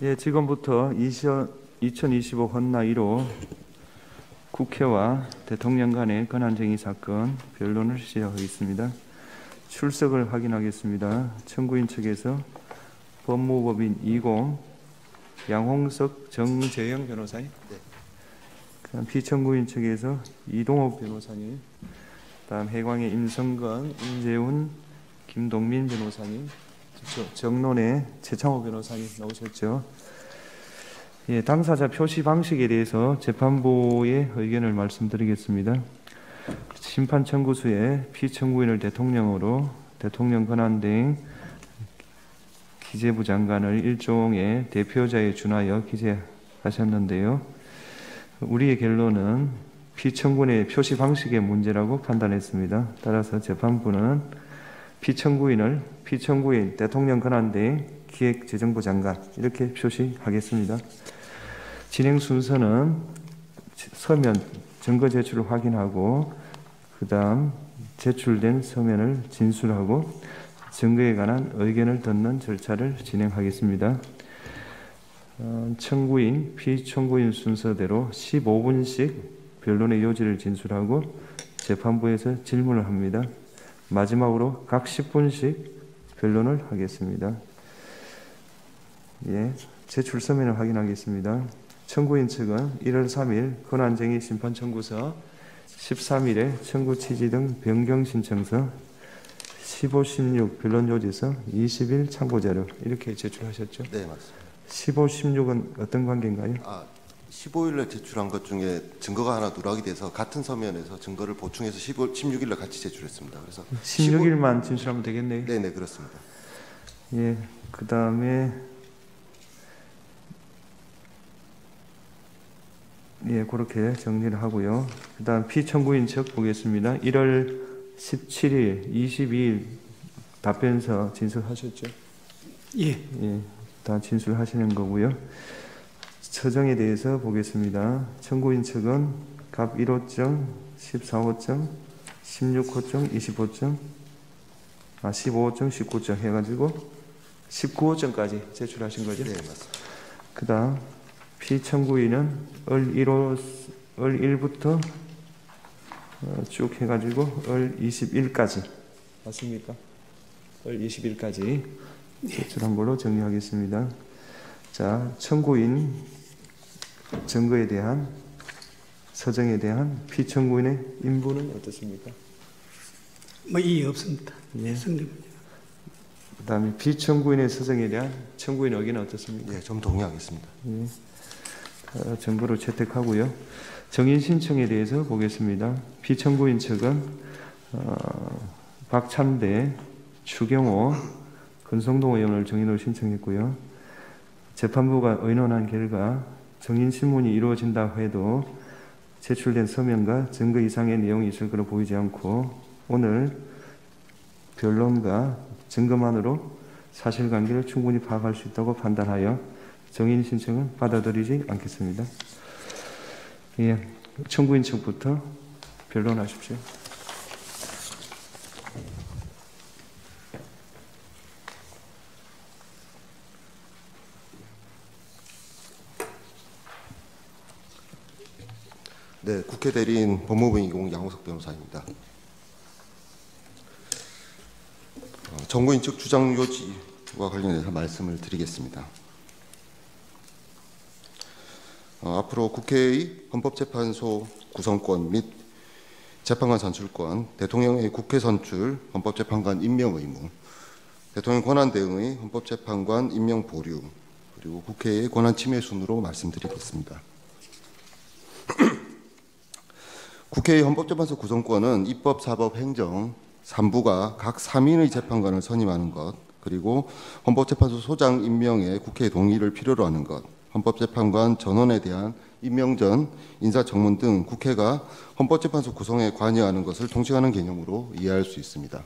예, 지금부터 2025 헌나 1호 국회와 대통령 간의 권한쟁의 사건 변론을 시작하겠습니다. 출석을 확인하겠습니다. 청구인 측에서 법무법인 20 양홍석 정재영 변호사님, 그다음 피청구인 측에서 이동욱 변호사님, 그다음 해광의 임성건, 임재훈, 김동민 변호사님, 정론의 최창호 변호사님 나오셨죠. 예, 당사자 표시 방식에 대해서 재판부의 의견을 말씀드리겠습니다. 심판 청구수에 피청구인을 대통령으로 대통령 권한대행 기재부 장관을 일종의 대표자에 준하여 기재하셨는데요. 우리의 결론은 피청구인의 표시 방식의 문제라고 판단했습니다. 따라서 재판부는 피청구인 대통령 권한대행 기획재정부 장관 이렇게 표시하겠습니다. 진행 순서는 서면 증거 제출을 확인하고 그 다음 제출된 서면을 진술하고 증거에 관한 의견을 듣는 절차를 진행하겠습니다. 청구인, 피청구인 순서대로 15분씩 변론의 요지를 진술하고 재판부에서 질문을 합니다. 마지막으로 각 10분씩 변론을 하겠습니다. 예, 제출 서면을 확인하겠습니다. 청구인 측은 1월 3일 권한쟁의 심판 청구서, 13일에 청구 취지 등 변경 신청서, 15, 16 변론 요지서, 20일 참고 자료 이렇게 제출하셨죠? 네, 맞습니다. 15, 16은 어떤 관계인가요? 15일에 제출한 것 중에 증거가 하나 누락이 돼서 같은 서면에서 증거를 보충해서 16일에 같이 제출했습니다. 그래서 16일만 진술하면 되겠네요. 네, 그렇습니다. 예, 그 다음에 예, 그렇게 정리를 하고요. 그 다음 피청구인 측 보겠습니다. 1월 17일, 22일 답변서 진술하셨죠? 예, 다 진술하시는 거고요. 처정에 대해서 보겠습니다. 청구인 측은 갑 1호점, 14호점, 16호점, 25점, 15호점, 19점 해가지고 19호점까지 제출하신 거죠? 네, 맞습니다. 그 다음 피청구인은 을 1부터 쭉 해가지고 을 20일까지 맞습니까? 을 20일까지 제출한 걸로 정리하겠습니다. 자, 청구인 증거에 대한 서정에 대한 피청구인의 인부는 어떻습니까? 이의 없습니다. 예. 성립입니다. 그 다음에 피청구인의 서정에 대한 청구인 의견은 어떻습니까? 예, 좀 동의하겠습니다. 예. 정보로 채택하고요. 정인 신청에 대해서 보겠습니다. 피청구인 측은 박찬대, 추경호, 권성동 의원을 정인으로 신청했고요. 재판부가 의논한 결과 정인 신문이 이루어진다 해도 제출된 서면과 증거 이상의 내용이 있을 것으로 보이지 않고 오늘 변론과 증거만으로 사실관계를 충분히 파악할 수 있다고 판단하여 정인 신청은 받아들이지 않겠습니다. 예, 청구인 측부터 변론하십시오. 네, 국회 대리인 법무부 20 양홍석 변호사입니다. 청구인 측 주장 요지와 관련해서 말씀을 드리겠습니다. 앞으로 국회의 헌법재판소 구성권 및 재판관 선출권, 대통령의 국회 선출, 헌법재판관 임명 의무, 대통령 권한 대응의 헌법재판관 임명 보류, 그리고 국회의 권한 침해 순으로 말씀드리겠습니다. 국회의 헌법재판소 구성권은 입법, 사법, 행정 3부가 각 3인의 재판관을 선임하는 것, 그리고 헌법재판소 소장 임명에 국회의 동의를 필요로 하는 것, 헌법재판관 전원에 대한 임명 전 인사청문 등 국회가 헌법재판소 구성에 관여하는 것을 통칭하는 개념으로 이해할 수 있습니다.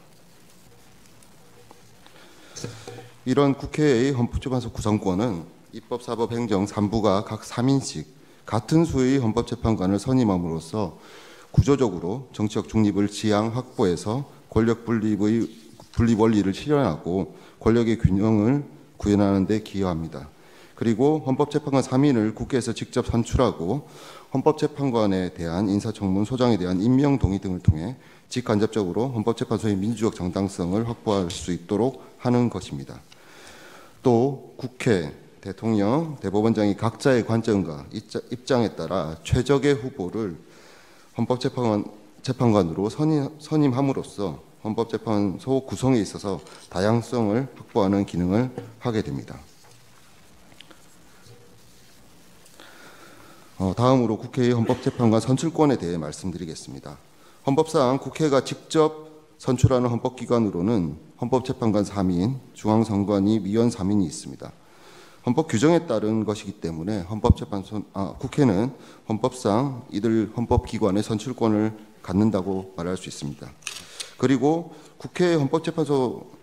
이런 국회의 헌법재판소 구성권은 입법, 사법, 행정 3부가 각 3인씩 같은 수의 헌법재판관을 선임함으로써 구조적으로 정치적 중립을 지향 확보해서 권력 분립 원리를 실현하고 권력의 균형을 구현하는 데 기여합니다. 그리고 헌법재판관 3인을 국회에서 직접 선출하고 헌법재판관에 대한 인사청문 소장에 대한 임명 동의 등을 통해 직간접적으로 헌법재판소의 민주적 정당성을 확보할 수 있도록 하는 것입니다. 또 국회, 대통령, 대법원장이 각자의 관점과 입장에 따라 최적의 후보를 헌법재판관으로 선임함으로써 헌법재판소 구성에 있어서 다양성을 확보하는 기능을 하게 됩니다. 다음으로 국회의 헌법재판관 선출권에 대해 말씀드리겠습니다. 헌법상 국회가 직접 선출하는 헌법기관으로는 헌법재판관 3인, 중앙선관위 위원 3인이 있습니다. 헌법 규정에 따른 것이기 때문에 국회는 헌법상 이들 헌법기관의 선출권을 갖는다고 말할 수 있습니다. 그리고 국회 헌법재판소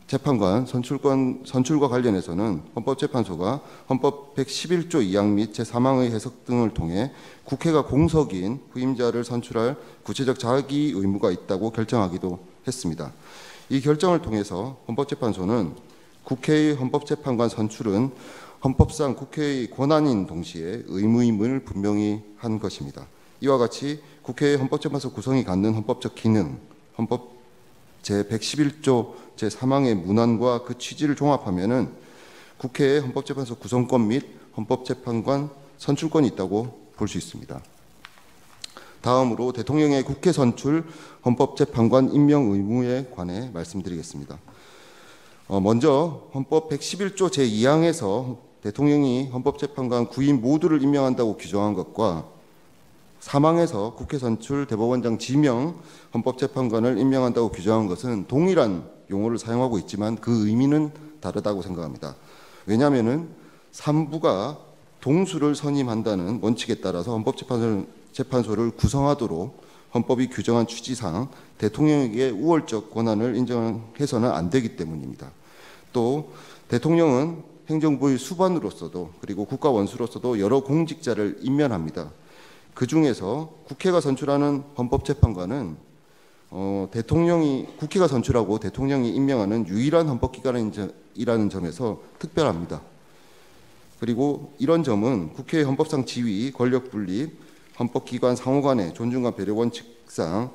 재판관 선출과 관련해서는 헌법재판소가 헌법 111조 2항 및 제3항의 해석 등을 통해 국회가 공석인 후임자를 선출할 구체적 자기 의무가 있다고 결정하기도 했습니다. 이 결정을 통해서 헌법재판소는 국회의 헌법재판관 선출은 헌법상 국회의 권한인 동시에 의무임을 분명히 한 것입니다. 이와 같이 국회의 헌법재판소 구성이 갖는 헌법적 기능, 헌법 제111조 제3항의 문안과 그 취지를 종합하면은 국회의 헌법재판소 구성권 및 헌법재판관 선출권이 있다고 볼 수 있습니다. 다음으로 대통령의 국회 선출 헌법재판관 임명 의무에 관해 말씀드리겠습니다. 먼저 헌법 111조 제2항에서 대통령이 헌법재판관 9인 모두를 임명한다고 규정한 것과 3항에서 국회 선출 대법원장 지명 헌법재판관을 임명한다고 규정한 것은 동일한 용어를 사용하고 있지만 그 의미는 다르다고 생각합니다. 왜냐하면 3부가 동수를 선임한다는 원칙에 따라서 헌법재판소를 구성하도록 헌법이 규정한 취지상 대통령에게 우월적 권한을 인정해서는 안 되기 때문입니다. 또 대통령은 행정부의 수반으로서도 그리고 국가원수로서도 여러 공직자를 임면합니다. 그 중에서 국회가 선출하는 헌법재판관은 국회가 선출하고 대통령이 임명하는 유일한 헌법기관이라는 점에서 특별합니다. 그리고 이런 점은 국회의 헌법상 지위, 권력분립, 헌법기관 상호간의 존중과 배려 원칙상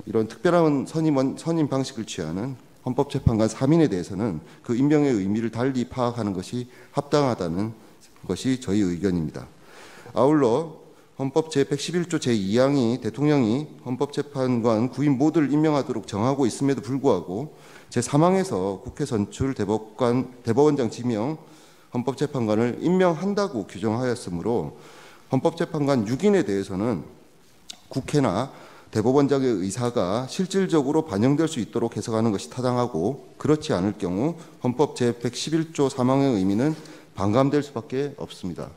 이런 특별한 선임 방식을 취하는 헌법재판관 3인에 대해서는 그 임명의 의미를 달리 파악하는 것이 합당하다는 것이 저희 의견입니다. 아울러 헌법 제111조 제2항이 대통령이 헌법재판관 9인 모두를 임명하도록 정하고 있음에도 불구하고 제3항에서 국회 선출 대법원장 지명 헌법재판관을 임명한다고 규정하였으므로 헌법재판관 6인에 대해서는 국회나 대법원장의 의사가 실질적으로 반영될 수 있도록 해석하는 것이 타당하고 그렇지 않을 경우 헌법 제111조 3항의 의미는 반감될 수밖에 없습니다.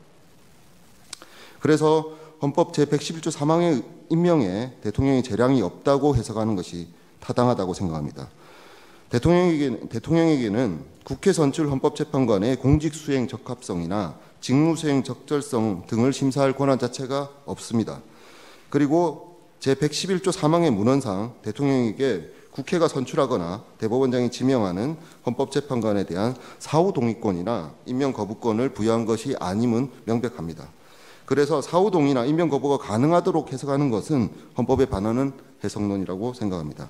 그래서 헌법 제111조 3항의 임명에 대통령의 재량이 없다고 해석하는 것이 타당하다고 생각합니다. 대통령에게는 국회 선출 헌법재판관의 공직수행 적합성이나 직무수행 적절성 등을 심사할 권한 자체가 없습니다. 그리고 제111조 3항의 문헌상 대통령에게 국회가 선출하거나 대법원장이 지명하는 헌법재판관에 대한 사후 동의권이나 임명 거부권을 부여한 것이 아님은 명백합니다. 그래서 사후 동의나 임명 거부가 가능하도록 해석하는 것은 헌법에 반하는 해석론이라고 생각합니다.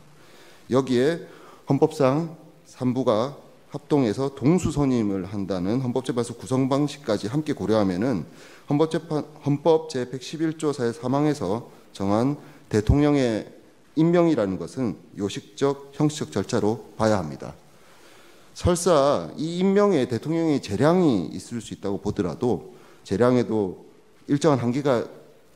여기에 헌법상 3부가 합동해서 동수 선임을 한다는 헌법재판소 구성 방식까지 함께 고려하면은 헌법 제111조 3항에서 정한 대통령의 임명이라는 것은 요식적, 형식적 절차로 봐야 합니다. 설사 이 임명에 대통령의 재량이 있을 수 있다고 보더라도 재량에도 일정한 한계가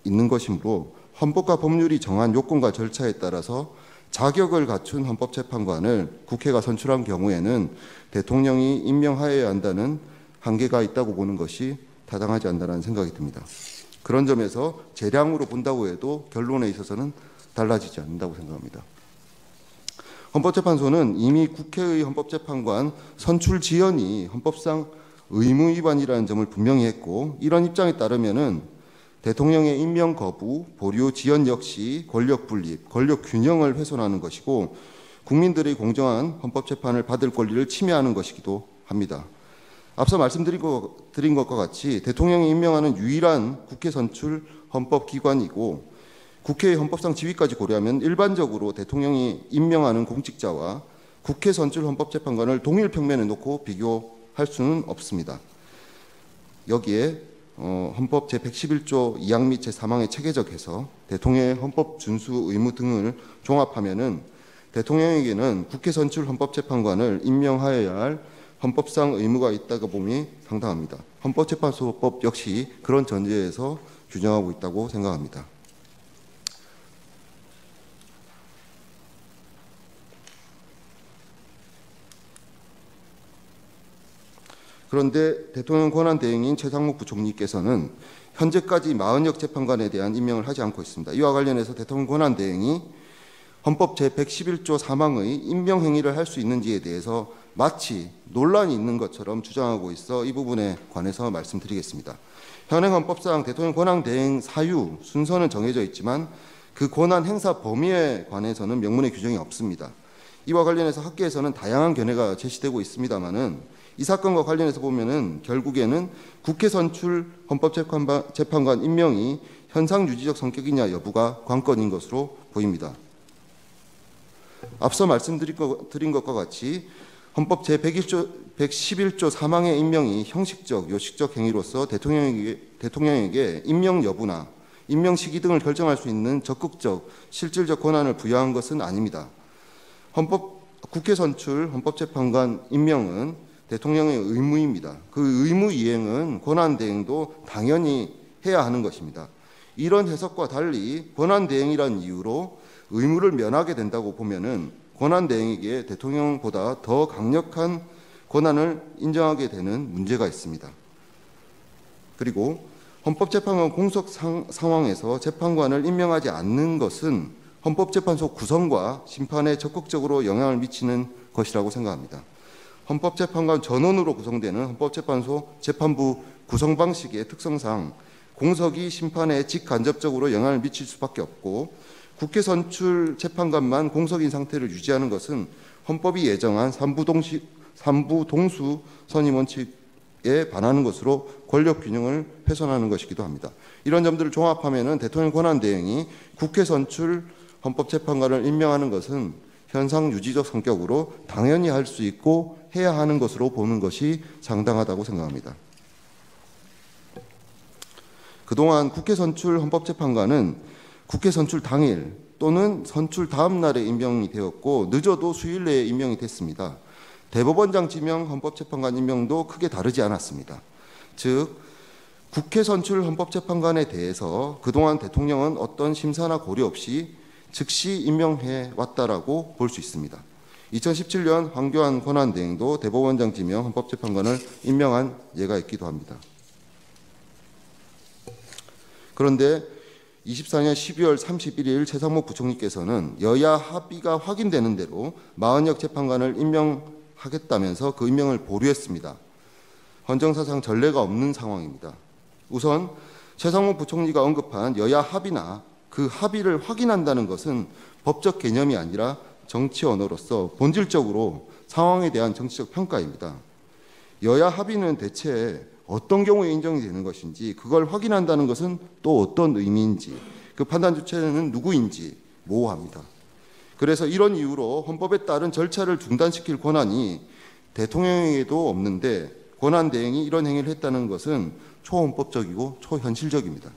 있는 것이므로 헌법과 법률이 정한 요건과 절차에 따라서 자격을 갖춘 헌법재판관을 국회가 선출한 경우에는 대통령이 임명하여야 한다는 한계가 있다고 보는 것이 타당하지 않다는 생각이 듭니다. 그런 점에서 재량으로 본다고 해도 결론에 있어서는 달라지지 않는다고 생각합니다. 헌법재판소는 이미 국회의 헌법재판관 선출 지연이 헌법상 의무 위반이라는 점을 분명히 했고 이런 입장에 따르면은 대통령의 임명 거부, 보류, 지연 역시 권력 분립, 권력 균형을 훼손하는 것이고 국민들의 공정한 헌법재판을 받을 권리를 침해하는 것이기도 합니다. 앞서 말씀드린 것과 같이 대통령이 임명하는 유일한 국회 선출 헌법기관이고 국회의 헌법상 지위까지 고려하면 일반적으로 대통령이 임명하는 공직자와 국회 선출 헌법재판관을 동일 평면에 놓고 비교할 수는 없습니다. 여기에 헌법 제111조 2항 및 제3항의 체계적 해석, 대통령의 헌법 준수 의무 등을 종합하면은 대통령에게는 국회 선출 헌법재판관을 임명하여야 할 헌법상 의무가 있다고 봄이 상당합니다. 헌법재판소법 역시 그런 전제에서 규정하고 있다고 생각합니다. 그런데 대통령 권한 대행인 최상목 부총리께서는 현재까지 40여 재판관에 대한 임명을 하지 않고 있습니다. 이와 관련해서 대통령 권한 대행이 헌법 제111조 3항의 임명 행위를 할 수 있는지에 대해서 마치 논란이 있는 것처럼 주장하고 있어 이 부분에 관해서 말씀드리겠습니다. 현행 헌법상 대통령 권한 대행 사유 순서는 정해져 있지만 그 권한 행사 범위에 관해서는 명문의 규정이 없습니다. 이와 관련해서 학계에서는 다양한 견해가 제시되고 있습니다만은 이 사건과 관련해서 보면은 결국에는 국회 선출 헌법재판관 임명이 현상 유지적 성격이냐 여부가 관건인 것으로 보입니다. 앞서 말씀드린 것과 같이 헌법 제111조 3항의 임명이 형식적, 요식적 행위로서 대통령에게 임명 여부나 임명 시기 등을 결정할 수 있는 적극적, 실질적 권한을 부여한 것은 아닙니다. 국회 선출 헌법재판관 임명은 대통령의 의무입니다. 그 의무 이행은 권한 대행도 당연히 해야 하는 것입니다. 이런 해석과 달리 권한 대행이라는 이유로 의무를 면하게 된다고 보면은 권한 대행에게 대통령보다 더 강력한 권한을 인정하게 되는 문제가 있습니다. 그리고 헌법재판관 공석 상황에서 재판관을 임명하지 않는 것은 헌법재판소 구성과 심판에 적극적으로 영향을 미치는 것이라고 생각합니다. 헌법재판관 전원으로 구성되는 헌법재판소 재판부 구성 방식의 특성상 공석이 심판에 직간접적으로 영향을 미칠 수밖에 없고 국회 선출 재판관만 공석인 상태를 유지하는 것은 헌법이 예정한 삼부 동수 선임 원칙에 반하는 것으로 권력 균형을 훼손하는 것이기도 합니다. 이런 점들을 종합하면은 대통령 권한 대행이 국회 선출 헌법재판관을 임명하는 것은 현상 유지적 성격으로 당연히 할 수 있고 해야 하는 것으로 보는 것이 상당하다고 생각합니다. 그동안 국회 선출 헌법재판관은 국회 선출 당일 또는 선출 다음 날에 임명이 되었고 늦어도 수일 내에 임명이 됐습니다. 대법원장 지명 헌법재판관 임명도 크게 다르지 않았습니다. 즉 국회 선출 헌법재판관에 대해서 그동안 대통령은 어떤 심사나 고려 없이 즉시 임명해 왔다라고 볼 수 있습니다. 2017년 황교안 권한대행도 대법원장 지명 헌법재판관을 임명한 예가 있기도 합니다. 그런데 24년 12월 31일 최상목 부총리께서는 여야 합의가 확인되는 대로 40여 재판관을 임명하겠다면서 그 임명을 보류했습니다. 헌정사상 전례가 없는 상황입니다. 우선 최상목 부총리가 언급한 여야 합의나 그 합의를 확인한다는 것은 법적 개념이 아니라 정치 언어로서 본질적으로 상황에 대한 정치적 평가입니다. 여야 합의는 대체 어떤 경우에 인정이 되는 것인지 그걸 확인한다는 것은 또 어떤 의미인지 그 판단 주체는 누구인지 모호합니다. 그래서 이런 이유로 헌법에 따른 절차를 중단시킬 권한이 대통령에게도 없는데 권한 대행이 이런 행위를 했다는 것은 초헌법적이고 초현실적입니다.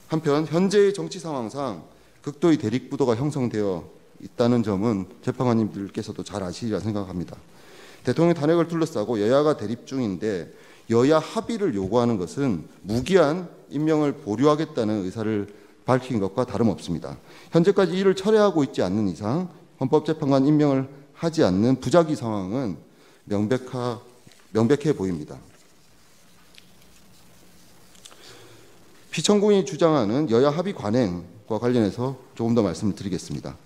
한편 현재의 정치 상황상 극도의 대립구도가 형성되어 있다는 점은 재판관님들께서도 잘 아시리라 생각합니다. 대통령 탄핵을 둘러싸고 여야가 대립 중인데 여야 합의를 요구하는 것은 무기한 임명을 보류하겠다는 의사를 밝힌 것과 다름없습니다. 현재까지 이를 철회하고 있지 않는 이상 헌법재판관 임명을 하지 않는 부작위 상황은 명백해 보입니다. 피청구인이 주장하는 여야 합의 관행과 관련해서 조금 더 말씀을 드리겠습니다.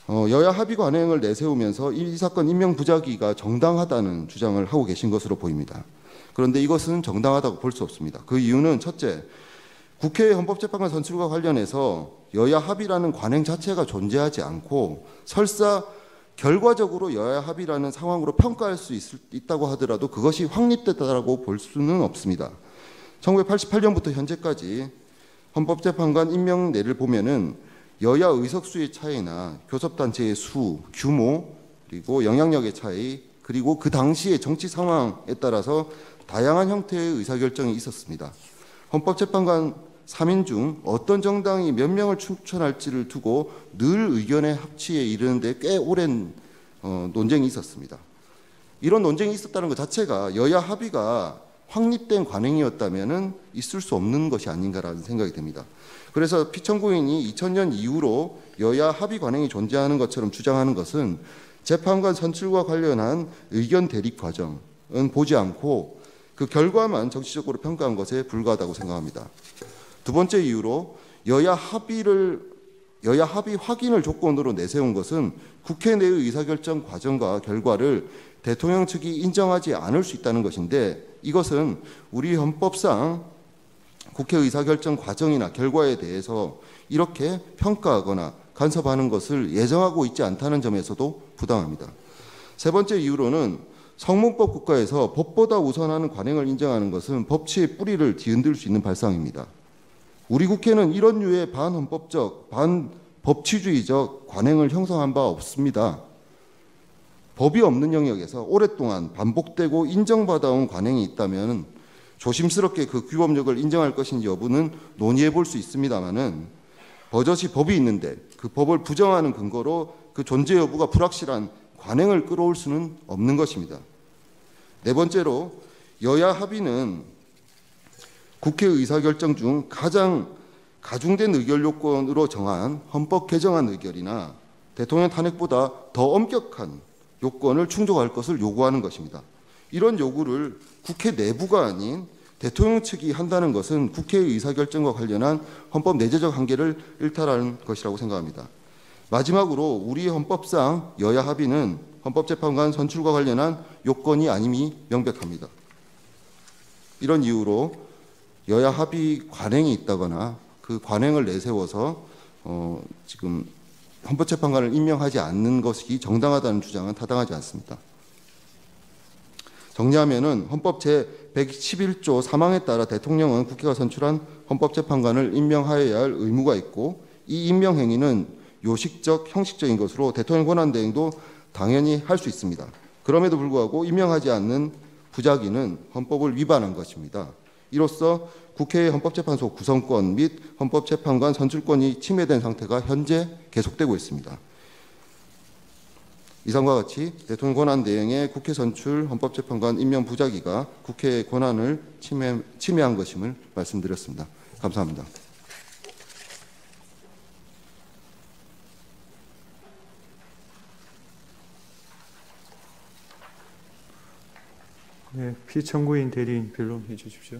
여야 합의 관행을 내세우면서 이 사건 임명 부작위가 정당하다는 주장을 하고 계신 것으로 보입니다. 그런데 이것은 정당하다고 볼 수 없습니다. 그 이유는 첫째, 국회 헌법재판관 선출과 관련해서 여야 합의라는 관행 자체가 존재하지 않고 설사 결과적으로 여야 합의라는 상황으로 평가할 수 있다고 하더라도 그것이 확립됐다고 볼 수는 없습니다. 1988년부터 현재까지 헌법재판관 임명례를 보면은 여야 의석수의 차이나 교섭단체의 수, 규모, 그리고 영향력의 차이, 그리고 그 당시의 정치 상황에 따라서 다양한 형태의 의사결정이 있었습니다. 헌법재판관 3인 중 어떤 정당이 몇 명을 추천할지를 두고 늘 의견의 합치에 이르는데 꽤 오랜 논쟁이 있었습니다. 이런 논쟁이 있었다는 것 자체가 여야 합의가 확립된 관행이었다면 있을 수 없는 것이 아닌가라는 생각이 듭니다. 그래서 피청구인이 2000년 이후로 여야 합의 관행이 존재하는 것처럼 주장하는 것은 재판관 선출과 관련한 의견 대립 과정은 보지 않고 그 결과만 정치적으로 평가한 것에 불과하다고 생각합니다. 두 번째 이유로 여야 합의 확인을 조건으로 내세운 것은 국회 내의 의사결정 과정과 결과를 대통령 측이 인정하지 않을 수 있다는 것인데, 이것은 우리 헌법상 국회 의사결정 과정이나 결과에 대해서 이렇게 평가하거나 간섭하는 것을 예정하고 있지 않다는 점에서도 부당합니다. 세 번째 이유로는 성문법 국가에서 법보다 우선하는 관행을 인정하는 것은 법치의 뿌리를 뒤흔들 수 있는 발상입니다. 우리 국회는 이런 류의 반헌법적, 반법치주의적 관행을 형성한 바 없습니다. 법이 없는 영역에서 오랫동안 반복되고 인정받아온 관행이 있다면 조심스럽게 그 규범력을 인정할 것인지 여부는 논의해 볼 수 있습니다만은 버젓이 법이 있는데 그 법을 부정하는 근거로 그 존재 여부가 불확실한 관행을 끌어올 수는 없는 것입니다. 네 번째로 여야 합의는 국회 의사결정 중 가장 가중된 의결 요건으로 정한 헌법 개정안 의결이나 대통령 탄핵보다 더 엄격한 요건을 충족할 것을 요구하는 것입니다. 이런 요구를 국회 내부가 아닌 대통령 측이 한다는 것은 국회의 의사결정과 관련한 헌법 내재적 한계를 일탈하는 것이라고 생각합니다. 마지막으로 우리 헌법상 여야 합의는 헌법재판관 선출과 관련한 요건이 아님이 명백합니다. 이런 이유로 여야 합의 관행이 있다거나 그 관행을 내세워서 지금 헌법재판관을 임명하지 않는 것이 정당하다는 주장은 타당하지 않습니다. 정리하면은 헌법 제111조 3항에 따라 대통령은 국회가 선출한 헌법재판관을 임명하여야 할 의무가 있고, 이 임명 행위는 요식적, 형식적인 것으로 대통령 권한 대행도 당연히 할 수 있습니다. 그럼에도 불구하고 임명하지 않는 부작위는 헌법을 위반한 것입니다. 이로써 국회의 헌법재판소 구성권 및 헌법재판관 선출권이 침해된 상태가 현재 계속되고 있습니다. 이상과 같이 대통령 권한 대행의 국회 선출 헌법재판관 임명 부작위가 국회의 권한을 침해한 것임을 말씀드렸습니다. 감사합니다. 네, 피청구인 대리인 변론해 주십시오.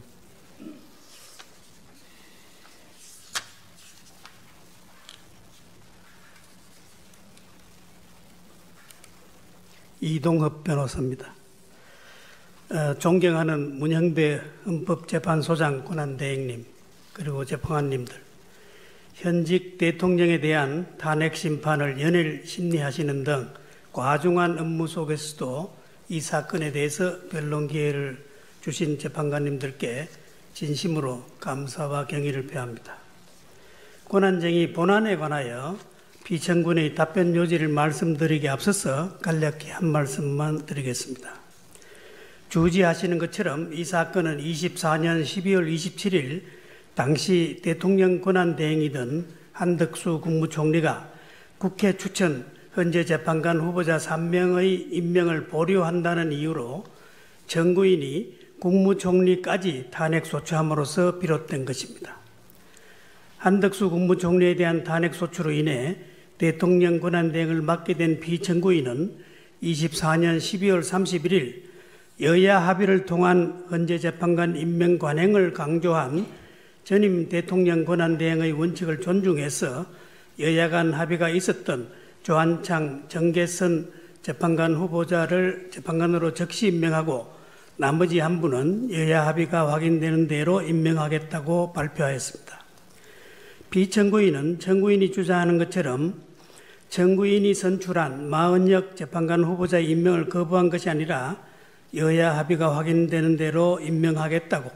이동섭 변호사입니다. 존경하는 문형대 헌법재판소장 권한대행님, 그리고 재판관님들, 현직 대통령에 대한 탄핵 심판을 연일 심리하시는 등 과중한 업무 속에서도 이 사건에 대해서 변론 기회를 주신 재판관님들께 진심으로 감사와 경의를 표합니다. 권한쟁의 본안에 관하여 피청구인의 답변 요지를 말씀드리기에 앞서서 간략히 한 말씀만 드리겠습니다. 주지하시는 것처럼 이 사건은 24년 12월 27일 당시 대통령 권한대행이던 한덕수 국무총리가 국회 추천 헌재 재판관 후보자 3명의 임명을 보류한다는 이유로 정구인이 국무총리까지 탄핵소추함으로써 비롯된 것입니다. 한덕수 국무총리에 대한 탄핵소추로 인해 대통령 권한대행을 맡게 된 피청구인은 24년 12월 31일 여야 합의를 통한 헌재재판관 임명 관행을 강조한 전임 대통령 권한대행의 원칙을 존중해서 여야 간 합의가 있었던 조한창, 정계선 재판관 후보자를 재판관으로 즉시 임명하고 나머지 한 분은 여야 합의가 확인되는 대로 임명하겠다고 발표하였습니다. 피청구인은 청구인이 주장하는 것처럼 정구인이 선출한 마은혁 재판관 후보자 임명을 거부한 것이 아니라 여야 합의가 확인되는 대로 임명하겠다고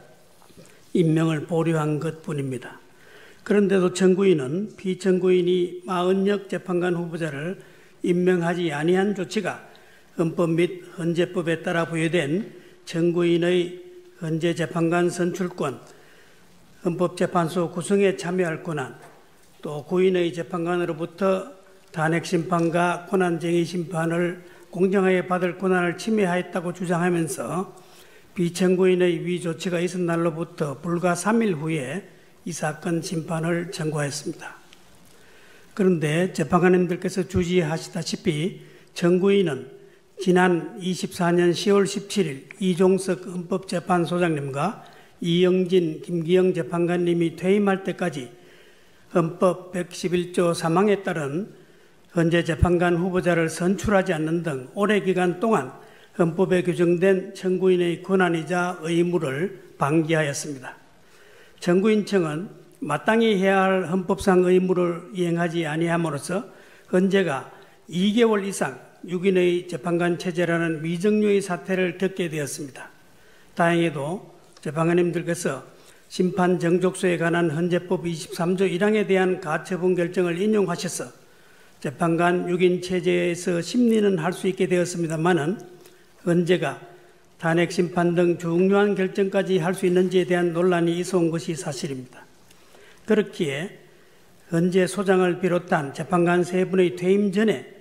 임명을 보류한 것뿐입니다. 그런데도 정구인은 피정구인이 마은혁 재판관 후보자를 임명하지 아니한 조치가 헌법 및 헌재법에 따라 부여된 정구인의 헌재 재판관 선출권, 헌법재판소 구성에 참여할 권한, 또 구인의 재판관으로부터 탄핵심판과 권한쟁의 심판을 공정하게 받을 권한을 침해하였다고 주장하면서 비청구인의 위 조치가 있은 날로부터 불과 3일 후에 이 사건 심판을 청구하였습니다. 그런데 재판관님들께서 주지하시다시피 청구인은 지난 24년 10월 17일 이종석 헌법재판소장님과 이영진, 김기영 재판관님이 퇴임할 때까지 헌법 111조 3항에 따른 헌재 재판관 후보자를 선출하지 않는 등 오랜 기간 동안 헌법에 규정된 청구인의 권한이자 의무를 방기하였습니다. 청구인청은 마땅히 해야 할 헌법상 의무를 이행하지 아니함으로써 헌재가 2개월 이상 6인의 재판관 체제라는 위정료의 사태를 겪게 되었습니다. 다행히도 재판관님들께서 심판 정족수에 관한 헌재법 23조 1항에 대한 가처분 결정을 인용하셔서 재판관 6인 체제에서 심리는 할 수 있게 되었습니다마는 헌재가 탄핵 심판 등 중요한 결정까지 할 수 있는지에 대한 논란이 있어온 것이 사실입니다. 그렇기에 헌재 소장을 비롯한 재판관 3분의 퇴임 전에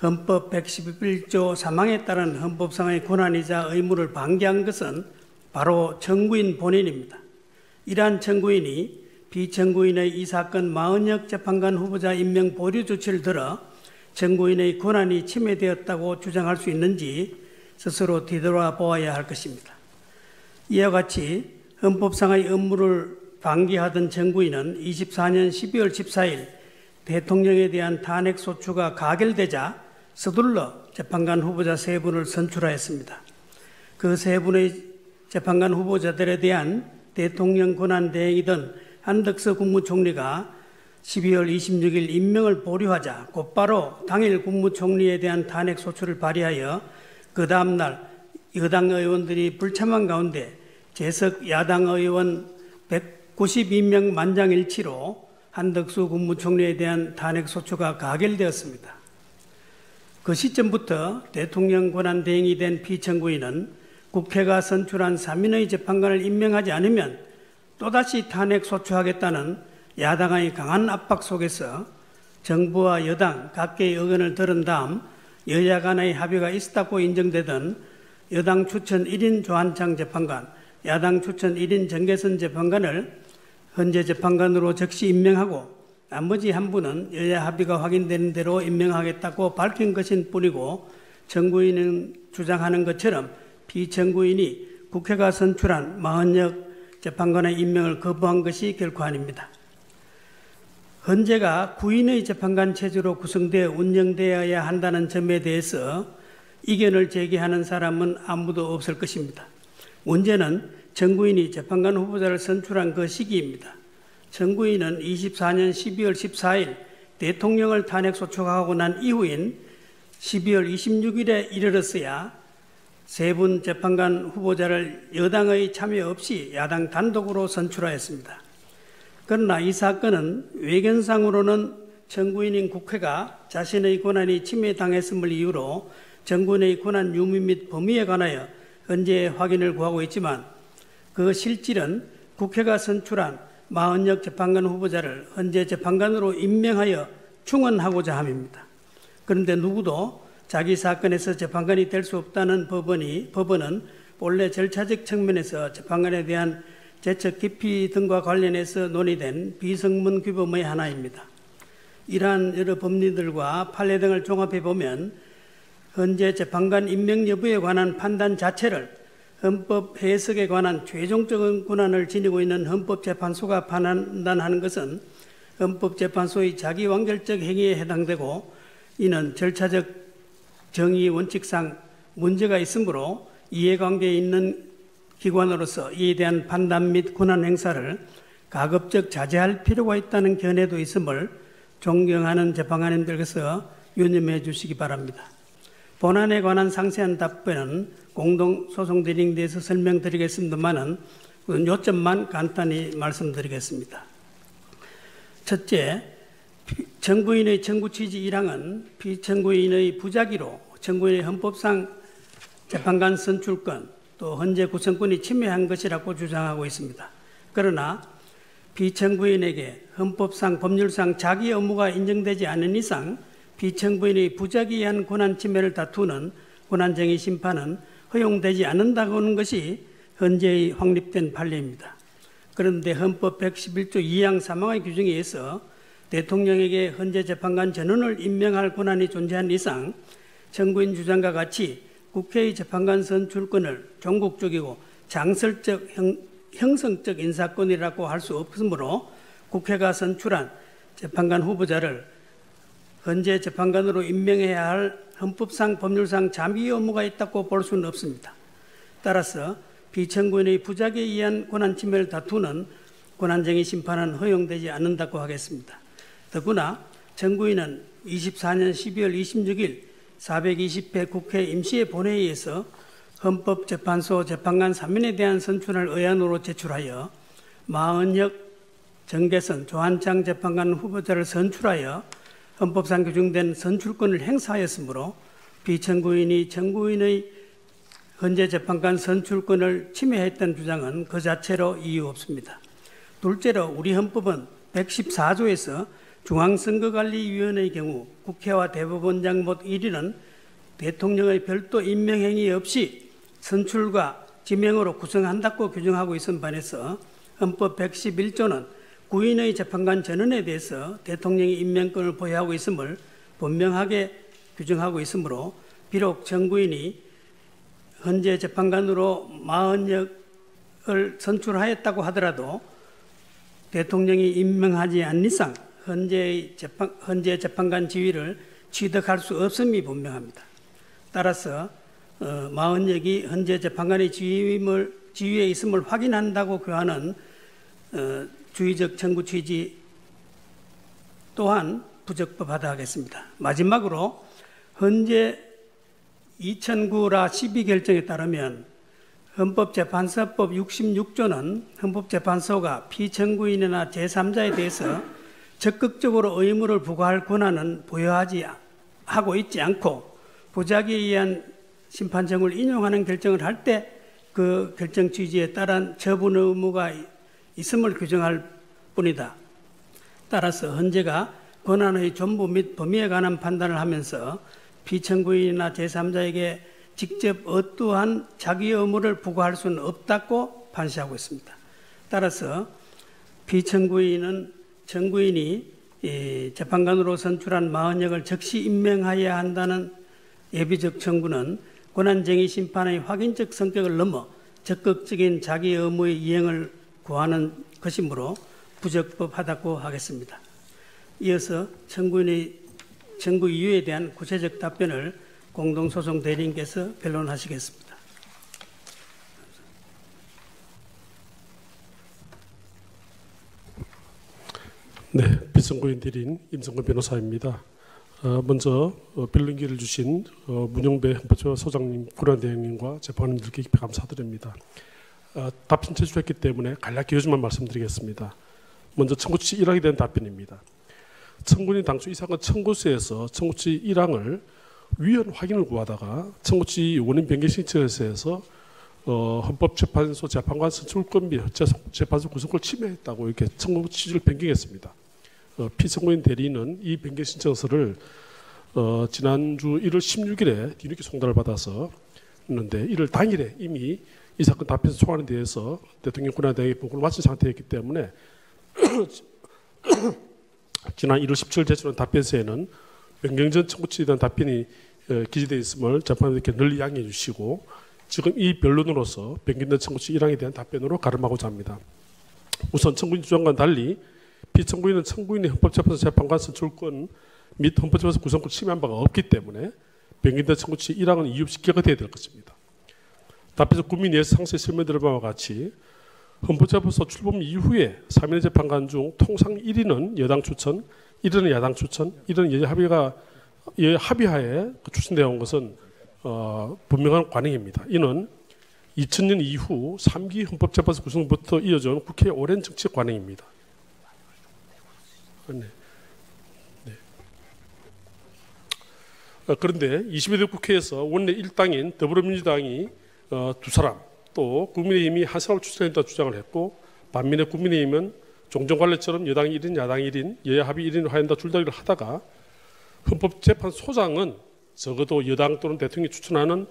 헌법 111조 3항에 따른 헌법상의 권한이자 의무를 방기한 것은 바로 청구인 본인입니다. 이러한 청구인이 비청구인의 이 사건 마은혁 재판관 후보자 임명 보류 조치를 들어 청구인의 권한이 침해되었다고 주장할 수 있는지 스스로 뒤돌아보아야 할 것입니다. 이와 같이 헌법상의 업무를 방기하던 청구인은 24년 12월 14일 대통령에 대한 탄핵소추가 가결되자 서둘러 재판관 후보자 3분을 선출하였습니다. 그 3분의 재판관 후보자들에 대한 대통령 권한 대행이던 한덕수 국무총리가 12월 26일 임명을 보류하자 곧바로 당일 국무총리에 대한 탄핵소추를 발의하여 그 다음날 여당 의원들이 불참한 가운데 재석 야당 의원 192명 만장일치로 한덕수 국무총리에 대한 탄핵소추가 가결되었습니다. 그 시점부터 대통령 권한 대행이 된 피청구인은 국회가 선출한 3인의 재판관을 임명하지 않으면 또다시 탄핵소추하겠다는 야당의 강한 압박 속에서 정부와 여당 각계의 의견을 들은 다음 여야 간의 합의가 있었다고 인정되던 여당 추천 1인 조한창 재판관, 야당 추천 1인 정계선 재판관을 헌재 재판관으로 즉시 임명하고 나머지 한 분은 여야 합의가 확인되는 대로 임명하겠다고 밝힌 것인 뿐이고 청구인은 주장하는 것처럼 피청구인이 국회가 선출한 마은혁 재판관의 임명을 거부한 것이 결코 아닙니다. 헌재가 구인의 재판관 체제로 구성되어 운영되어야 한다는 점에 대해서 이견을 제기하는 사람은 아무도 없을 것입니다. 문제는 청구인이 재판관 후보자를 선출한 그 시기입니다. 청구인은 24년 12월 14일 대통령을 탄핵소추하고 난 이후인 12월 26일에 이르렀어야 3분 재판관 후보자를 여당의 참여 없이 야당 단독으로 선출하였습니다. 그러나 이 사건은 외견상으로는 청구인인 국회가 자신의 권한이 침해당했음을 이유로 청구인의 권한 유무 및 범위에 관하여 헌재에 확인을 구하고 있지만 그 실질은 국회가 선출한 마은혁 재판관 후보자를 헌재 재판관으로 임명하여 충원하고자 함입니다. 그런데 누구도 자기 사건에서 재판관이 될 수 없다는 법원은 본래 절차적 측면에서 재판관에 대한 재척 기피 등과 관련해서 논의된 비성문 규범의 하나입니다. 이러한 여러 법리들과 판례 등을 종합해 보면 헌재 재판관 임명 여부에 관한 판단 자체를 헌법 해석에 관한 최종적인 권한을 지니고 있는 헌법재판소가 판단하는 것은 헌법재판소의 자기완결적 행위에 해당되고 이는 절차적 정의 원칙상 문제가 있으므로 이해관계에 있는 기관으로서 이에 대한 판단 및 권한 행사를 가급적 자제할 필요가 있다는 견해도 있음을 존경하는 재판관님들께서 유념해 주시기 바랍니다. 본안에 관한 상세한 답변은 공동소송대리인대에서 설명드리겠습니다만은 요점만 간단히 말씀드리겠습니다. 첫째, 청구인의 청구 취지 1항은 피청구인의 부작위로 청구인의 헌법상 재판관 선출권 또 헌재 구성권이 침해한 것이라고 주장하고 있습니다. 그러나 피청구인에게 헌법상 법률상 자기 의무가 인정되지 않은 이상 피청구인의 부작위에 의한 권한 침해를 다투는 권한쟁의 심판은 허용되지 않는다고 하는 것이 헌재의 확립된 판례입니다. 그런데 헌법 111조 2항 3항의 규정에 의해서 대통령에게 헌재 재판관 전원을 임명할 권한이 존재한 이상 청구인 주장과 같이 국회의 재판관 선출권을 종국적이고 장설적 형성적 인사권이라고 할 수 없으므로 국회가 선출한 재판관 후보자를 헌재 재판관으로 임명해야 할 헌법상 법률상 자기 의무가 있다고 볼 수는 없습니다. 따라서 피청구인의 부작위에 의한 권한 침해를 다투는 권한쟁의 심판은 허용되지 않는다고 하겠습니다. 더구나 청구인은 24년 12월 26일 420회 국회 임시회 본회의에서 헌법재판소 재판관 3인에 대한 선출을 의안으로 제출하여 마은혁, 정계선, 조한창 재판관 후보자를 선출하여 헌법상 규정된 선출권을 행사하였으므로 피청구인이 청구인의 헌재 재판관 선출권을 침해했던 주장은 그 자체로 이유 없습니다. 둘째로 우리 헌법은 114조에서 중앙선거관리위원회의 경우 국회와 대법원장 못 1위는 대통령의 별도 임명행위 없이 선출과 지명으로 구성한다고 규정하고 있은 반해서 헌법 111조는 구인의 재판관 전원에 대해서 대통령이 임명권을 보유하고 있음을 분명하게 규정하고 있으므로 비록 청구인이 헌재 재판관으로 마은혁을 선출하였다고 하더라도 대통령이 임명하지 않는 이상 헌재 재판관 지위를 취득할 수 없음이 분명합니다. 따라서 마은혁이 헌재 재판관의 지위에 있음을 확인한다고 교하는 주의적 청구 취지 또한 부적법하다 하겠습니다. 마지막으로 헌재 2009-12 결정에 따르면 헌법재판소법 66조는 헌법재판소가 피청구인이나 제3자에 대해서 적극적으로 의무를 부과할 권한은 부여하지 하고 있지 않고 부작위에 의한 심판정을 인용하는 결정을 할 때 그 결정 취지에 따른 처분 의무가 있음을 규정할 뿐이다. 따라서 헌재가 권한의 존부 및 범위에 관한 판단을 하면서 피청구인이나 제3자에게 직접 어떠한 자기 의무를 부과할 수는 없다고 판시하고 있습니다. 따라서 피청구인은 청구인이 재판관으로 선출한 마은혁을 즉시 임명하여야 한다는 예비적 청구는 권한쟁의 심판의 확인적 성격을 넘어 적극적인 자기 의무의 이행을 구하는 것이므로 부적법하다고 하겠습니다. 이어서 청구인의 청구 이유에 대한 구체적 답변을 공동소송 대리인께서 변론하시겠습니다. 네, 피청구인 대리인 임성근 변호사입니다. 먼저 변론기를 주신 문영배 헌법재판소 소장님, 권한대행님과 재판관님들께 깊이 감사드립니다. 답변 제출했기 때문에 간략히 요즘만 말씀드리겠습니다. 먼저 청구치 1항에 대한 답변입니다. 청구인이 당초 이 사건 청구서에서 청구치 1항을 위헌 확인을 구하다가 청구치 원인 변경 신청에서 헌법재판소 재판관 선출권 및 재판소 구성권을 침해했다고 이렇게 청구 취지를 변경했습니다. 피청구인 대리인은 이 변경 신청서를 지난주 1월 16일에 뒤늦게 송달을 받아서 있는데 1월 당일에 이미 이 사건 답변서 초안에 대해서 대통령 권한대행에 보고를 마친 상태였기 때문에 지난 1월 17일 제출한 답변서에는 변경 전 청구치에 대한 답변이 기재되어 있음을 재판관님께 널리 양해해 주시고 지금 이 변론으로서 변경된 청구치 1항에 대한 답변으로 가름하고자 합니다. 우선 청구인 주장과는 달리 피청구인은 청구인의 헌법재판소 재판관 선출권 및 헌법재판소 구성권 침해한 바가 없기 때문에 변경된 청구치 1항은 이유 없이 개각되어야 될 것입니다. 답변서 구민위에서 상세히 설명드린 바와 같이 헌법재판소 출범 이후에 3인의 재판관 중 통상 1인은 여당 추천, 1인은 야당 추천, 1인은 여야 합의하에 추천되어 온 것은 분명한 관행입니다. 이는 2000년 이후 3기 헌법재판소 구성부터 이어져온 국회의 오랜 정치적 관행입니다. 네. 네. 그런데 22대 국회에서 원내 1당인 더불어민주당이 2사람, 또 국민의힘이 한 사람을 추천했다 주장을 했고, 반면에 국민의힘은 종전관례처럼 여당이 1인, 야당이 1인, 여야 합의 1인으로 하얀다 줄다리를 하다가 헌법재판소장은 적어도 여당 또는 대통령이 추천하는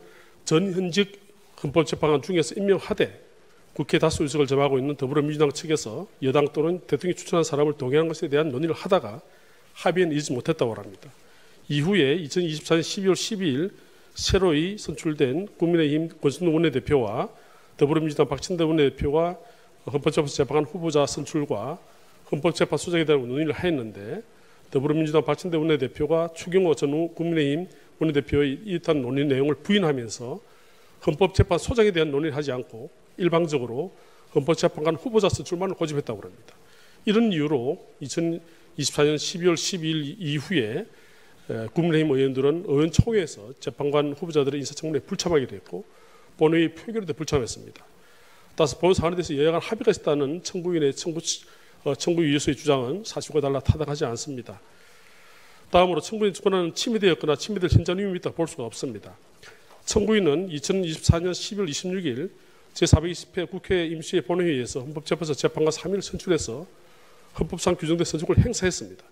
전현직 헌법재판관 중에서 임명하되 국회 다수 의석을 점하고 있는 더불어민주당 측에서 여당 또는 대통령이 추천한 사람을 동의한 것에 대한 논의를 하다가 합의는 이르지 못했다고 합니다. 이후에 2024년 12월 12일 새로이 선출된 국민의힘 권순동 원내대표와 더불어민주당 박진대 원내대표가 헌법재판소 재판관 후보자 선출과 헌법재판소장에 대한 논의를 하였는데, 더불어민주당 박진대 원내대표가 추경호 전 국민의힘 원내대표의 이러한 논의 내용을 부인하면서 헌법재판소장에 대한 논의를 하지 않고 일방적으로 헌법재판관 후보자 선출만을 고집했다고 합니다. 이런 이유로 2024년 12월 12일 이후에 국민의힘 의원들은 의원총회에서 재판관 후보자들의 인사청문회에 불참하기도 했고 본회의 표결에도 불참했습니다. 따라서 본 사안에 대해서 여야 간 합의가 있다는 청구인의 청구 유효수의 주장은 사실과 달라 타당하지 않습니다. 다음으로 청구인이 주권하는 침해되었거나 침해될 현장 위험이 있다고 볼 수가 없습니다. 청구인은 2024년 12월 26일 제420회 국회 임시회 본회의에서 헌법재판소 재판관 3인을 선출해서 헌법상 규정된 선출권을 행사했습니다.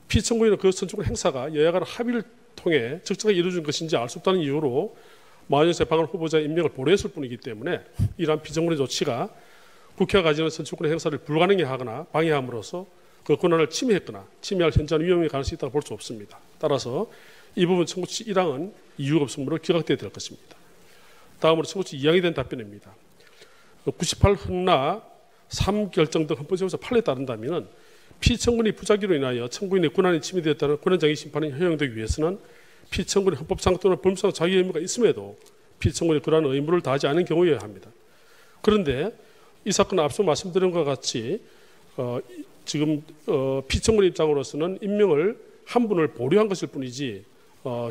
피청구인은 그 선출권 행사가 여야 간 합의를 통해 적절하게 이루어진 것인지 알 수 없다는 이유로 마흔여 재판관 후보자 임명을 보류했을 뿐이기 때문에 이러한 피청구인의 조치가 국회가 가지는 선출권 행사를 불가능하게 하거나 방해함으로써 그 권한을 침해했거나 침해할 현저한 위험이 가능성이 있다고 볼 수 없습니다. 따라서 이 부분 청구치 1항은 이유가 없으므로 기각되어야 될 것입니다. 다음으로 청구치 2항에 대한 답변입니다. 98 헌나 3결정 등 헌법재판소 판례에 따른다면 피청구인의 부작위로 인하여 청구인의 권한이 침해되었다는 권한쟁의 심판이 허용되기 위해서는 피청구인의 헌법상 또는 법률상 자기 의무가 있음에도 피청구인이 그러한 의무를 다하지 않은 경우여야 합니다. 그런데 이 사건은 앞서 말씀드린 것과 같이 지금 피청구인 입장으로서는 임명을 한 분을 보류한 것일 뿐이지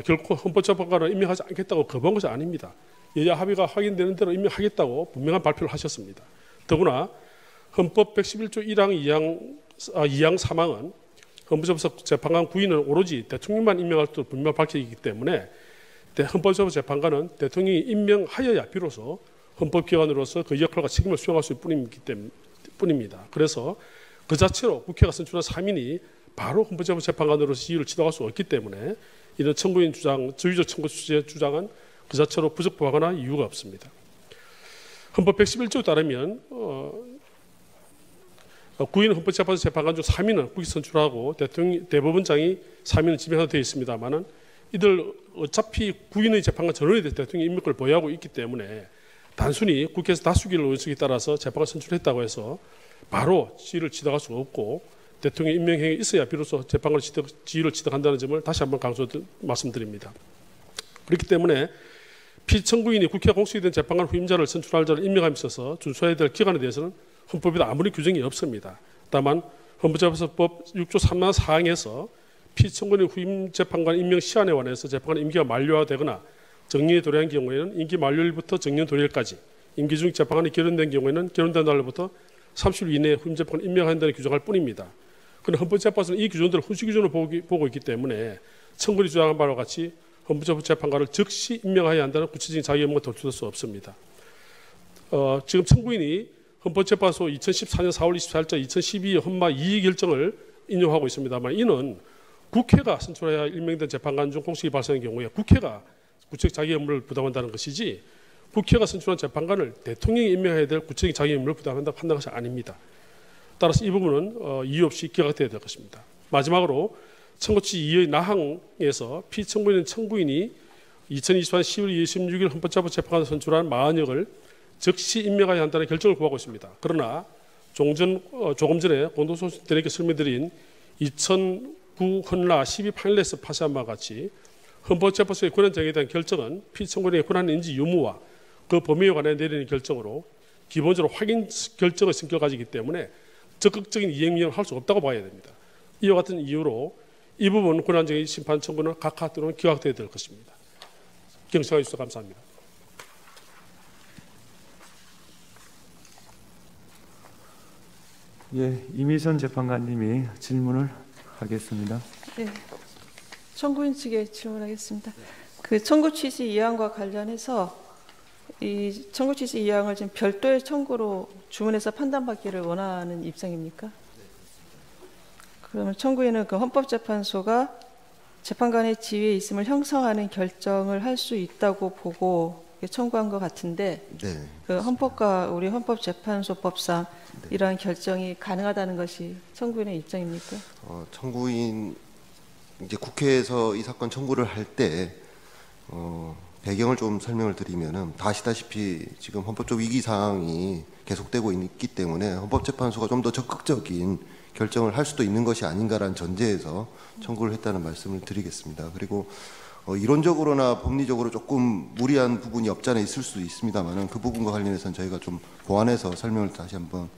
결코 헌법재판관을 임명하지 않겠다고 거부한 것이 아닙니다. 여야 합의가 확인되는 대로 임명하겠다고 분명한 발표를 하셨습니다. 더구나 헌법 111조 1항 2항 3항은 헌법재판소 재판관 구인은 오로지 대통령만 임명할 때 분명 밝혀있기 때문에 헌법재판소 재판관은 대통령이 임명하여야 비로소 헌법기관으로서 그 역할과 책임을 수행할 수 있기 뿐입니다. 그래서 그 자체로 국회가 선출한 3인이 바로 헌법재판소 재판관으로서 지휘를 지도할 수 없기 때문에 이런 청구인 주장, 주의적 청구 취지의 주장은 그 자체로 부적부하거나 이유가 없습니다. 헌법 111조에 따르면 구인 헌법재판소 재판관 중 3인은 국회 선출하고 대법원장이 3인은 지명하게 되어 있습니다만은 이들 어차피 구인의 재판관 전원에 대해서 대통령이 임명권을 보유하고 있기 때문에 단순히 국회에서 다수결 의석에 따라서 재판관 선출했다고 해서 바로 지휘를 지도할 수가 없고 대통령 임명행위 있어야 비로소 재판관 지휘를 지도한다는 점을 다시 한번 말씀드립니다. 그렇기 때문에 피청구인이 국회가 공식이 된 재판관 후임자를 선출할 자를 임명함에 있어서 준수해야 될 기간에 대해서는 헌법에도 아무리 규정이 없습니다. 다만 헌법재판소법 6조 3만 4항에서 피청구인의 후임 재판관 임명 시한에 관해서 재판관 임기가 만료되거나 정년에 도래한 경우에는 임기 만료일부터 정년 도래일까지, 임기 중 재판관이 결연된 경우에는 결연된 날로부터 30일 이내에 후임 재판관 임명한다는 규정할 뿐입니다. 그런데 헌법재판소는 이 규정들을 훈시 기준으로 보고 있기 때문에 청구인이 주장한 바와 같이 헌법재판소 재판관을 즉시 임명해야 한다는 구체적인 자기 의무가 덜출될 수 없습니다. 지금 청구인이 헌법재판소 2014년 4월 24일자 2012 헌마 2위 결정을 인용하고 있습니다만 이는 국회가 선출해야 임명된 재판관 중 공식이 발생한 경우에 국회가 구체적 자기 의무를 부담한다는 것이지 국회가 선출한 재판관을 대통령이 임명해야 될 구체적인 자기 의무를 부담한다고 판단한 것이 아닙니다. 따라서 이 부분은 이유 없이 기각되어야 될 것입니다. 마지막으로 청구치 2의 나항에서 피청구인은 청구인이 2024년 10월 26일 헌법재판소 재판관을 선출한 마흔역을 즉시 임명해야 한다는 결정을 구하고 있습니다. 그러나 조금 전에 공동소신들에게 설명드린 2009 헌라 12 판례에서 파시한 바와 같이 헌법재판소의 권한 정의에 대한 결정은 피청구인의 권한 인지 유무와 그 범위에 관해 내리는 결정으로 기본적으로 확인 결정의 성격을 가지기 때문에 적극적인 이행명을 할 수 없다고 봐야 됩니다. 이와 같은 이유로 이 부분 권한쟁의 심판 청구는 각하도록 기각되어야 될 것입니다. 경청해 주셔서 감사합니다. 예, 이미선 재판관님이 질문을 하겠습니다. 네, 청구인 측에 질문하겠습니다. 그 청구 취지 이항과 관련해서 이 청구 취지 이항을 지금 별도의 청구로 주문해서 판단받기를 원하는 입장입니까? 그러면 청구인은 그 헌법재판소가 재판관의 지위에 있음을 형성하는 결정을 할 수 있다고 보고 청구한 것 같은데, 네. 그 헌법과 우리 헌법재판소법상 이러한 결정이 가능하다는 것이 청구인의 입장입니까? 청구인 이제 국회에서 이 사건 청구를 할 때 배경을 좀 설명을 드리면은 다 아시다시피 지금 헌법적 위기 사항이 계속되고 있기 때문에 헌법재판소가 좀 더 적극적인 결정을 할 수도 있는 것이 아닌가라는 전제에서 청구를 했다는 말씀을 드리겠습니다. 그리고 이론적으로나 법리적으로 조금 무리한 부분이 없지 않아 있을 수도 있습니다만은 그 부분과 관련해서는 저희가 좀 보완해서 설명을 다시 한번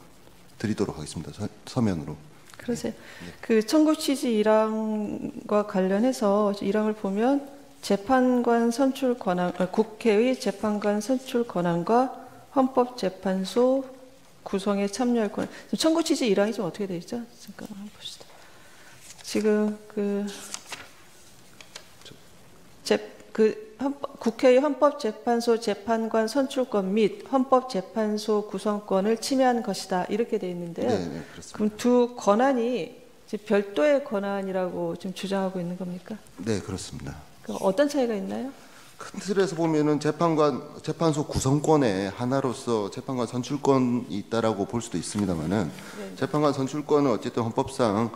드리도록 하겠습니다. 서면으로. 그러세요. 그 청구 취지 1항과 관련해서 1항을 보면 재판관 선출 권한, 국회의 재판관 선출 권한과 헌법재판소 구성에 참여할 권한. 청구 취지 1항이 좀 어떻게 되어 있죠? 잠깐만 한번 봅시다. 지금 국회의 헌법재판소 재판관 선출권 및 헌법재판소 구성권을 침해한 것이다, 이렇게 되어 있는데요. 네, 그렇습니다. 그럼 두 권한이 별도의 권한이라고 지금 주장하고 있는 겁니까? 네, 그렇습니다. 그럼 어떤 차이가 있나요? 큰 틀에서 보면은 재판소 구성권의 하나로서 재판관 선출권이 있다라고 볼 수도 있습니다만은 네. 재판관 선출권은 어쨌든 헌법상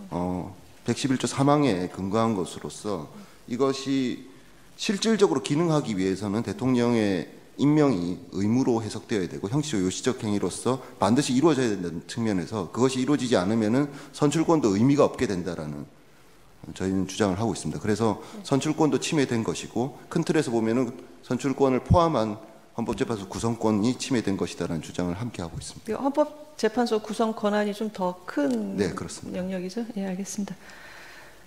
111조 3항에 근거한 것으로서 이것이 실질적으로 기능하기 위해서는 대통령의 임명이 의무로 해석되어야 되고 형식적 요시적 행위로서 반드시 이루어져야 된다는 측면에서 그것이 이루어지지 않으면은 선출권도 의미가 없게 된다라는 저희는 주장을 하고 있습니다. 그래서 선출권도 침해된 것이고 큰 틀에서 보면은 선출권을 포함한 헌법재판소 구성권이 침해된 것이다라는 주장을 함께 하고 있습니다. 헌법재판소 구성 권한이 좀 더 큰 네, 그렇습니다. 영역이죠? 예, 알겠습니다.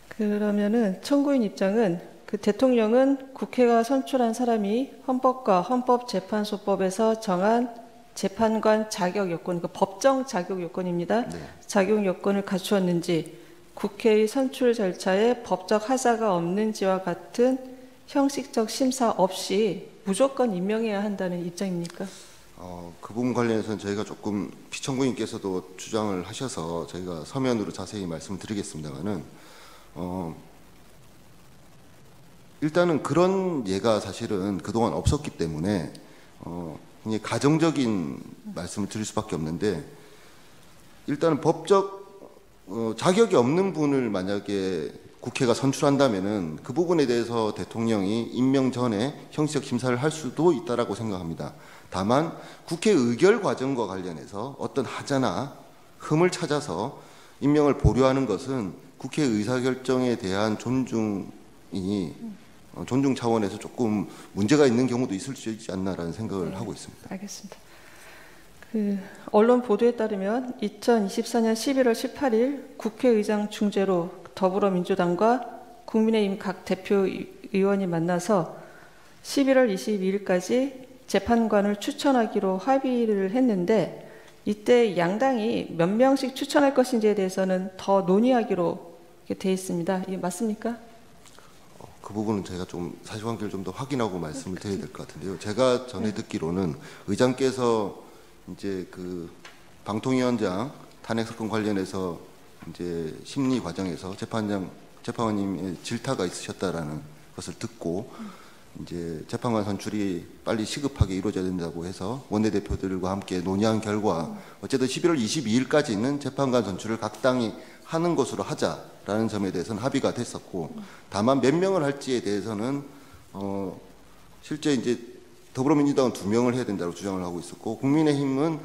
그러면은 청구인 입장은 그 대통령은 국회가 선출한 사람이 헌법과 헌법재판소법에서 정한 재판관 자격 요건, 그 법정 자격 요건입니다. 네. 자격 요건을 갖추었는지, 국회의 선출 절차에 법적 하자가 없는지와 같은 형식적 심사 없이 무조건 임명해야 한다는 입장입니까? 그 부분 관련해서는 저희가 조금 피청구인께서도 주장을 하셔서 저희가 서면으로 자세히 말씀드리겠습니다만은 일단은 그런 예가 사실은 그동안 없었기 때문에 굉장히 가정적인 말씀을 드릴 수밖에 없는데, 일단은 법적 자격이 없는 분을 만약에 국회가 선출한다면은 그 부분에 대해서 대통령이 임명 전에 형식적 심사를 할 수도 있다라고 생각합니다. 다만 국회 의결 과정과 관련해서 어떤 하자나 흠을 찾아서 임명을 보류하는 것은 국회 의사결정에 대한 존중 차원에서 조금 문제가 있는 경우도 있을 수 있지 않나라는 생각을 하고 있습니다. 알겠습니다. 그 언론 보도에 따르면 2024년 11월 18일 국회의장 중재로 더불어민주당과 국민의힘 각 대표 의원이 만나서 11월 22일까지 재판관을 추천하기로 합의를 했는데, 이때 양당이 몇 명씩 추천할 것인지에 대해서는 더 논의하기로 돼 있습니다. 이게 맞습니까? 그 부분은 제가 좀 사실관계를 좀 더 확인하고 말씀을 드려야 될 것 같은데요. 제가 전에 듣기로는 의장께서 이제 그 방통위원장 탄핵 사건 관련해서 이제 심리 과정에서 재판관님의 질타가 있으셨다라는 것을 듣고 이제 재판관 선출이 빨리 시급하게 이루어져야 된다고 해서 원내대표들과 함께 논의한 결과 어쨌든 11월 22일까지는 재판관 선출을 각 당이 하는 것으로 하자라는 점에 대해서는 합의가 됐었고, 다만 몇 명을 할지에 대해서는 실제 이제 더불어민주당은 2명을 해야 된다고 주장을 하고 있었고, 국민의힘은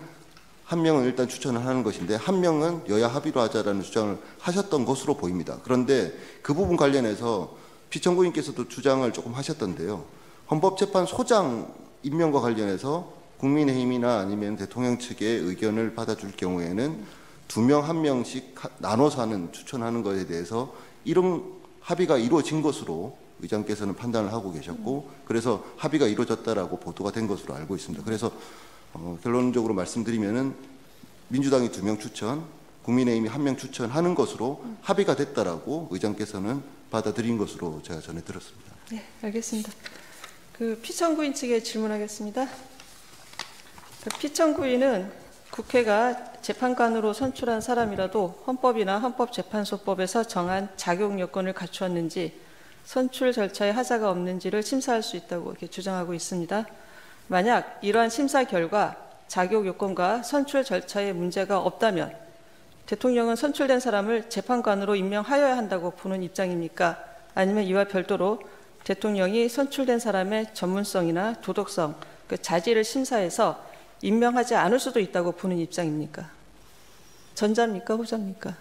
1명은 일단 추천을 하는 것인데 1명은 여야 합의로 하자라는 주장을 하셨던 것으로 보입니다. 그런데 그 부분 관련해서 피청구인께서도 주장을 조금 하셨던데요. 헌법재판소장 임명과 관련해서 국민의힘이나 아니면 대통령 측의 의견을 받아줄 경우에는 2명 1명씩 나눠서 추천하는 것에 대해서 이런 합의가 이루어진 것으로 의장께서는 판단을 하고 계셨고, 그래서 합의가 이루어졌다라고 보도가 된 것으로 알고 있습니다. 그래서 결론적으로 말씀드리면은 민주당이 2명 추천, 국민의힘이 1명 추천하는 것으로 합의가 됐다라고 의장께서는 받아들인 것으로 제가 전해 들었습니다. 네, 알겠습니다. 그 피청구인 측에 질문하겠습니다. 그 피청구인은 국회가 재판관으로 선출한 사람이라도 헌법이나 헌법재판소법에서 정한 자격 요건을 갖추었는지, 선출 절차에 하자가 없는지를 심사할 수 있다고 이렇게 주장하고 있습니다. 만약 이러한 심사 결과 자격 요건과 선출 절차에 문제가 없다면 대통령은 선출된 사람을 재판관으로 임명하여야 한다고 보는 입장입니까? 아니면 이와 별도로 대통령이 선출된 사람의 전문성이나 도덕성, 그 자질을 심사해서 임명하지 않을 수도 있다고 보는 입장입니까? 전자입니까? 후자입니까?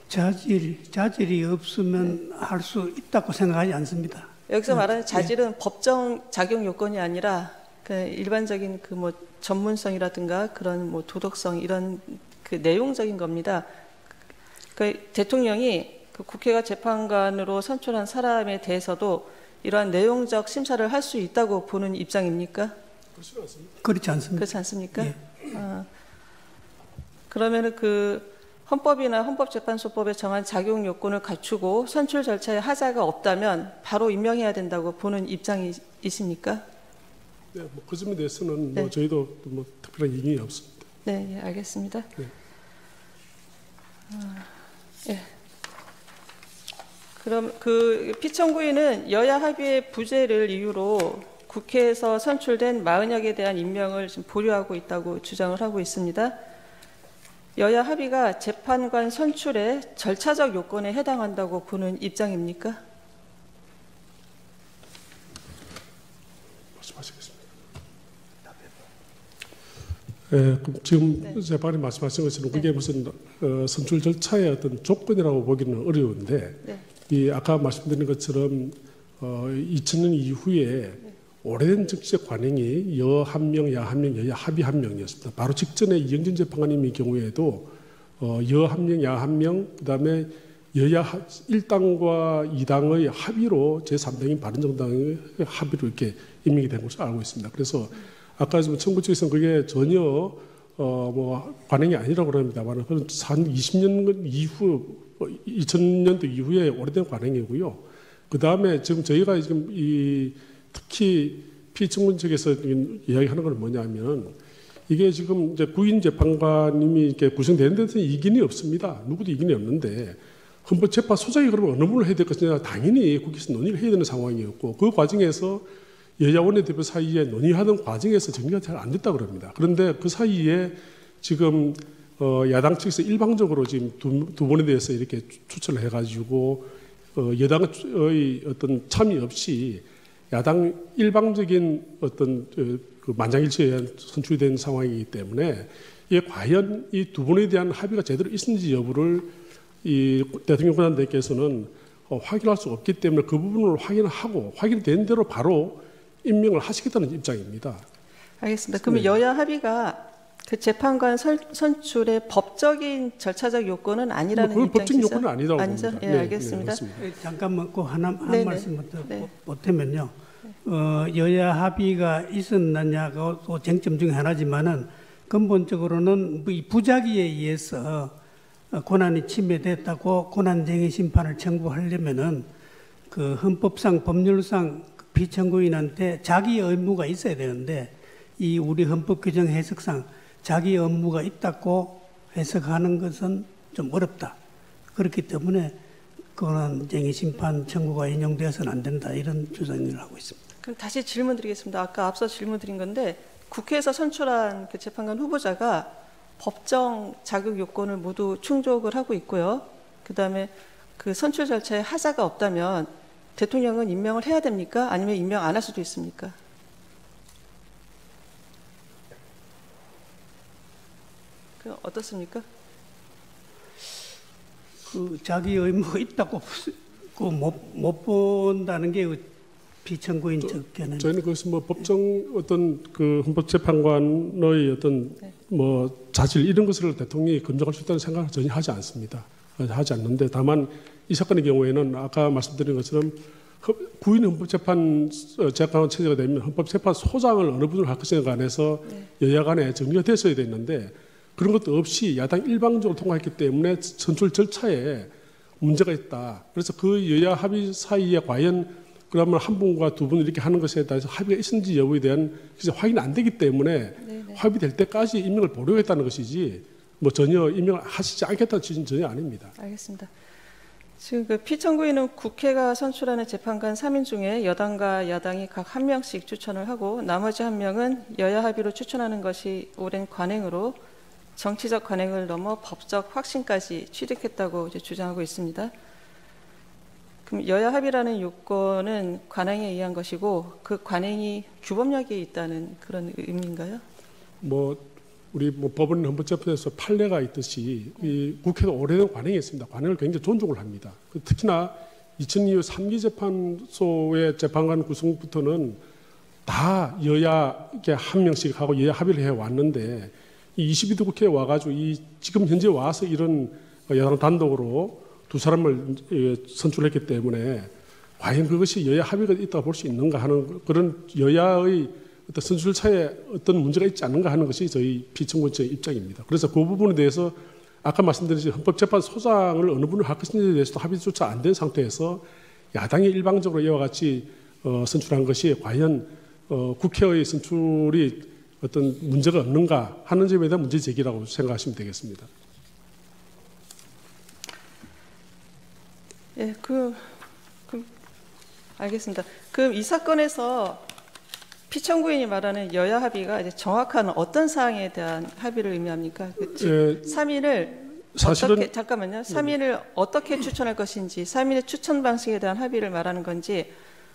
자질이 없으면 할 수 있다고 생각하지 않습니다. 여기서 말하는 자질은 법정 자격 요건이 아니라 그 일반적인 그 뭐 전문성이라든가 그런 뭐 도덕성 이런 그 내용적인 겁니다. 그 대통령이 그 국회가 재판관으로 선출한 사람에 대해서도 이러한 내용적 심사를 할 수 있다고 보는 입장입니까? 그렇지 않습니다. 그렇지 않습니까? 예. 그러면은 그 헌법이나 헌법재판소법에 정한 자격 요건을 갖추고 선출 절차에 하자가 없다면 바로 임명해야 된다고 보는 입장이십니까? 네, 뭐 그 점에 대해서는 네. 뭐 저희도 뭐 특별한 이견이 없습니다. 네, 예, 알겠습니다. 네. 예. 그럼 그 피청구인은 여야 합의의 부재를 이유로 국회에서 선출된 40여개에 대한 임명을 지금 보류하고 있다고 주장을 하고 있습니다. 여야 합의가 재판관 선출의 절차적 요건에 해당한다고 보는 입장입니까? 말씀하시겠습니다. 그럼 지금 재판이 말씀하신 것처럼 그게 무슨 선출 절차의 어떤 조건이라고 보기는 어려운데, 이 아까 말씀드린 것처럼 2000년 이후에 오래된 정치적 관행이 여 1명, 야 1명, 여야 합의 1명이었습니다. 바로 직전에 이영진 재판관님의 경우에도 여 1명, 야 1명, 그다음에 여야 1당과 2당의 합의로 제3당인 바른정당의 합의로 이렇게 임명이 된 것으로 알고 있습니다. 그래서 아까 좀 청구 측에서는 그게 전혀 뭐 관행이 아니라고 합니다만, 그건 한 20년 이후, 2000년도 이후에 오래된 관행이고요. 그 다음에 지금 저희가 지금 특히 피청구 측에서 이야기하는 건 뭐냐면, 이게 지금 이제 구인 재판관님이 이렇게 구성되는 데서 이견이 없습니다. 누구도 이견이 없는데, 헌법재판소장이 그러면 어느 분을 해야 될 것이냐, 당연히 국회에서 논의를 해야 되는 상황이었고, 그 과정에서 여야 원내대표 사이에 논의하는 과정에서 정리가 잘 안 됐다고 합니다. 그런데 그 사이에 지금 야당 측에서 일방적으로 지금 두 번에 대해서 이렇게 추천을 해가지고 여당의 어떤 참여 없이 야당 일방적인 어떤 그 만장일치에 의한 선출이 된 상황이기 때문에, 이게 과연 이 두 분에 대한 합의가 제대로 있는지 여부를 이 대통령 권한대행께서는 확인할 수 없기 때문에 그 부분을 확인하고 확인된 대로 바로 임명을 하시겠다는 입장입니다. 알겠습니다. 그러면 여야 합의가 그 재판관 선출의 법적인 절차적 요건은 아니라는 그 입장이시죠? 법적 요건은 아니라고 아니죠? 봅니다. 예, 네, 알겠습니다. 네, 잠깐만 꼭 한 네네. 말씀 네. 보태면요. 여야 합의가 있었느냐가 또 쟁점 중에 하나지만은 근본적으로는 이 부작위에 의해서 권한이 침해됐다고 권한쟁의 심판을 청구하려면은 그 헌법상 법률상 피청구인한테 자기 의무가 있어야 되는데, 이 우리 헌법 규정 해석상 자기 의무가 있다고 해석하는 것은 좀 어렵다. 그렇기 때문에 권한쟁의 심판 청구가 인용되어서는 안 된다, 이런 주장을 하고 있습니다. 그럼 다시 질문 드리겠습니다. 아까 앞서 질문 드린 건데, 국회에서 선출한 그 재판관 후보자가 법정 자격 요건을 모두 충족을 하고 있고요. 그다음에 그 선출 절차에 하자가 없다면 대통령은 임명을 해야 됩니까? 아니면 임명 안 할 수도 있습니까? 그 어떻습니까? 그 자기 의무가 있다고 그 못 본다는 게 피청구인 측견은 저희는 그것이 뭐 법정 어떤 그 헌법재판관의 어떤 뭐 자질 이런 것을 대통령이 검증할 수 있다는 생각을 전혀 하지 않습니다. 하지 않는데 다만 이 사건의 경우에는 아까 말씀드린 것처럼 구인 헌법재판 체제가 되면 헌법재판 소장을 어느 분으로 할 것인가 관해서 여야 간에 정리가 됐어야 됐는데 그런 것도 없이 야당 일방적으로 통과했기 때문에 선출 절차에 문제가 있다. 그래서 그 여야 합의 사이에 과연 그러면 한 분과 두 분 이렇게 하는 것에 대해서 합의가 있는지 여부에 대한 확인이 안 되기 때문에 합의될 때까지 임명을 보류했다는 것이지 뭐 전혀 임명을 하시지 않겠다는 취지는 전혀 아닙니다. 알겠습니다. 지금 그 피청구인은 국회가 선출하는 재판관 3인 중에 여당과 야당이 각 1명씩 추천을 하고 나머지 1명은 여야 합의로 추천하는 것이 오랜 관행으로 정치적 관행을 넘어 법적 확신까지 취득했다고 이제 주장하고 있습니다. 그럼 여야 합의라는 요건은 관행에 의한 것이고 그 관행이 규범력이 있다는 그런 의미인가요? 뭐 우리 뭐 법원 헌법재판소에서 판례가 있듯이 이 국회도 오래된 관행이 있습니다. 관행을 굉장히 존중을 합니다. 특히나 2002 3기 재판소의 재판관 구성부터는 다 여야 이렇게 1명씩 하고 여야 합의를 해 왔는데 이 22대 국회에 와가지고 이 지금 현재 와서 이런 여당 단독으로 두 사람을 선출했기 때문에 과연 그것이 여야 합의가 있다고 볼 수 있는가 하는 그런 여야의 어떤 선출차에 어떤 문제가 있지 않는가 하는 것이 저희 피청구인의 입장입니다. 그래서 그 부분에 대해서 아까 말씀드린 헌법재판소장을 어느 분을 할 것인지에 대해서도 합의조차 안 된 상태에서 야당이 일방적으로 이와 같이 선출한 것이 과연 국회의 선출이 어떤 문제가 없는가 하는 점에 대한 문제 제기라고 생각하시면 되겠습니다. 예, 알겠습니다. 그럼 이 사건에서 피청구인이 말하는 여야 합의가 이제 정확한 어떤 사항에 대한 합의를 의미합니까? 즉 3인을 사실은 어떻게 잠깐만요. 3인을 어떻게 추천할 것인지 3인의 추천 방식에 대한 합의를 말하는 건지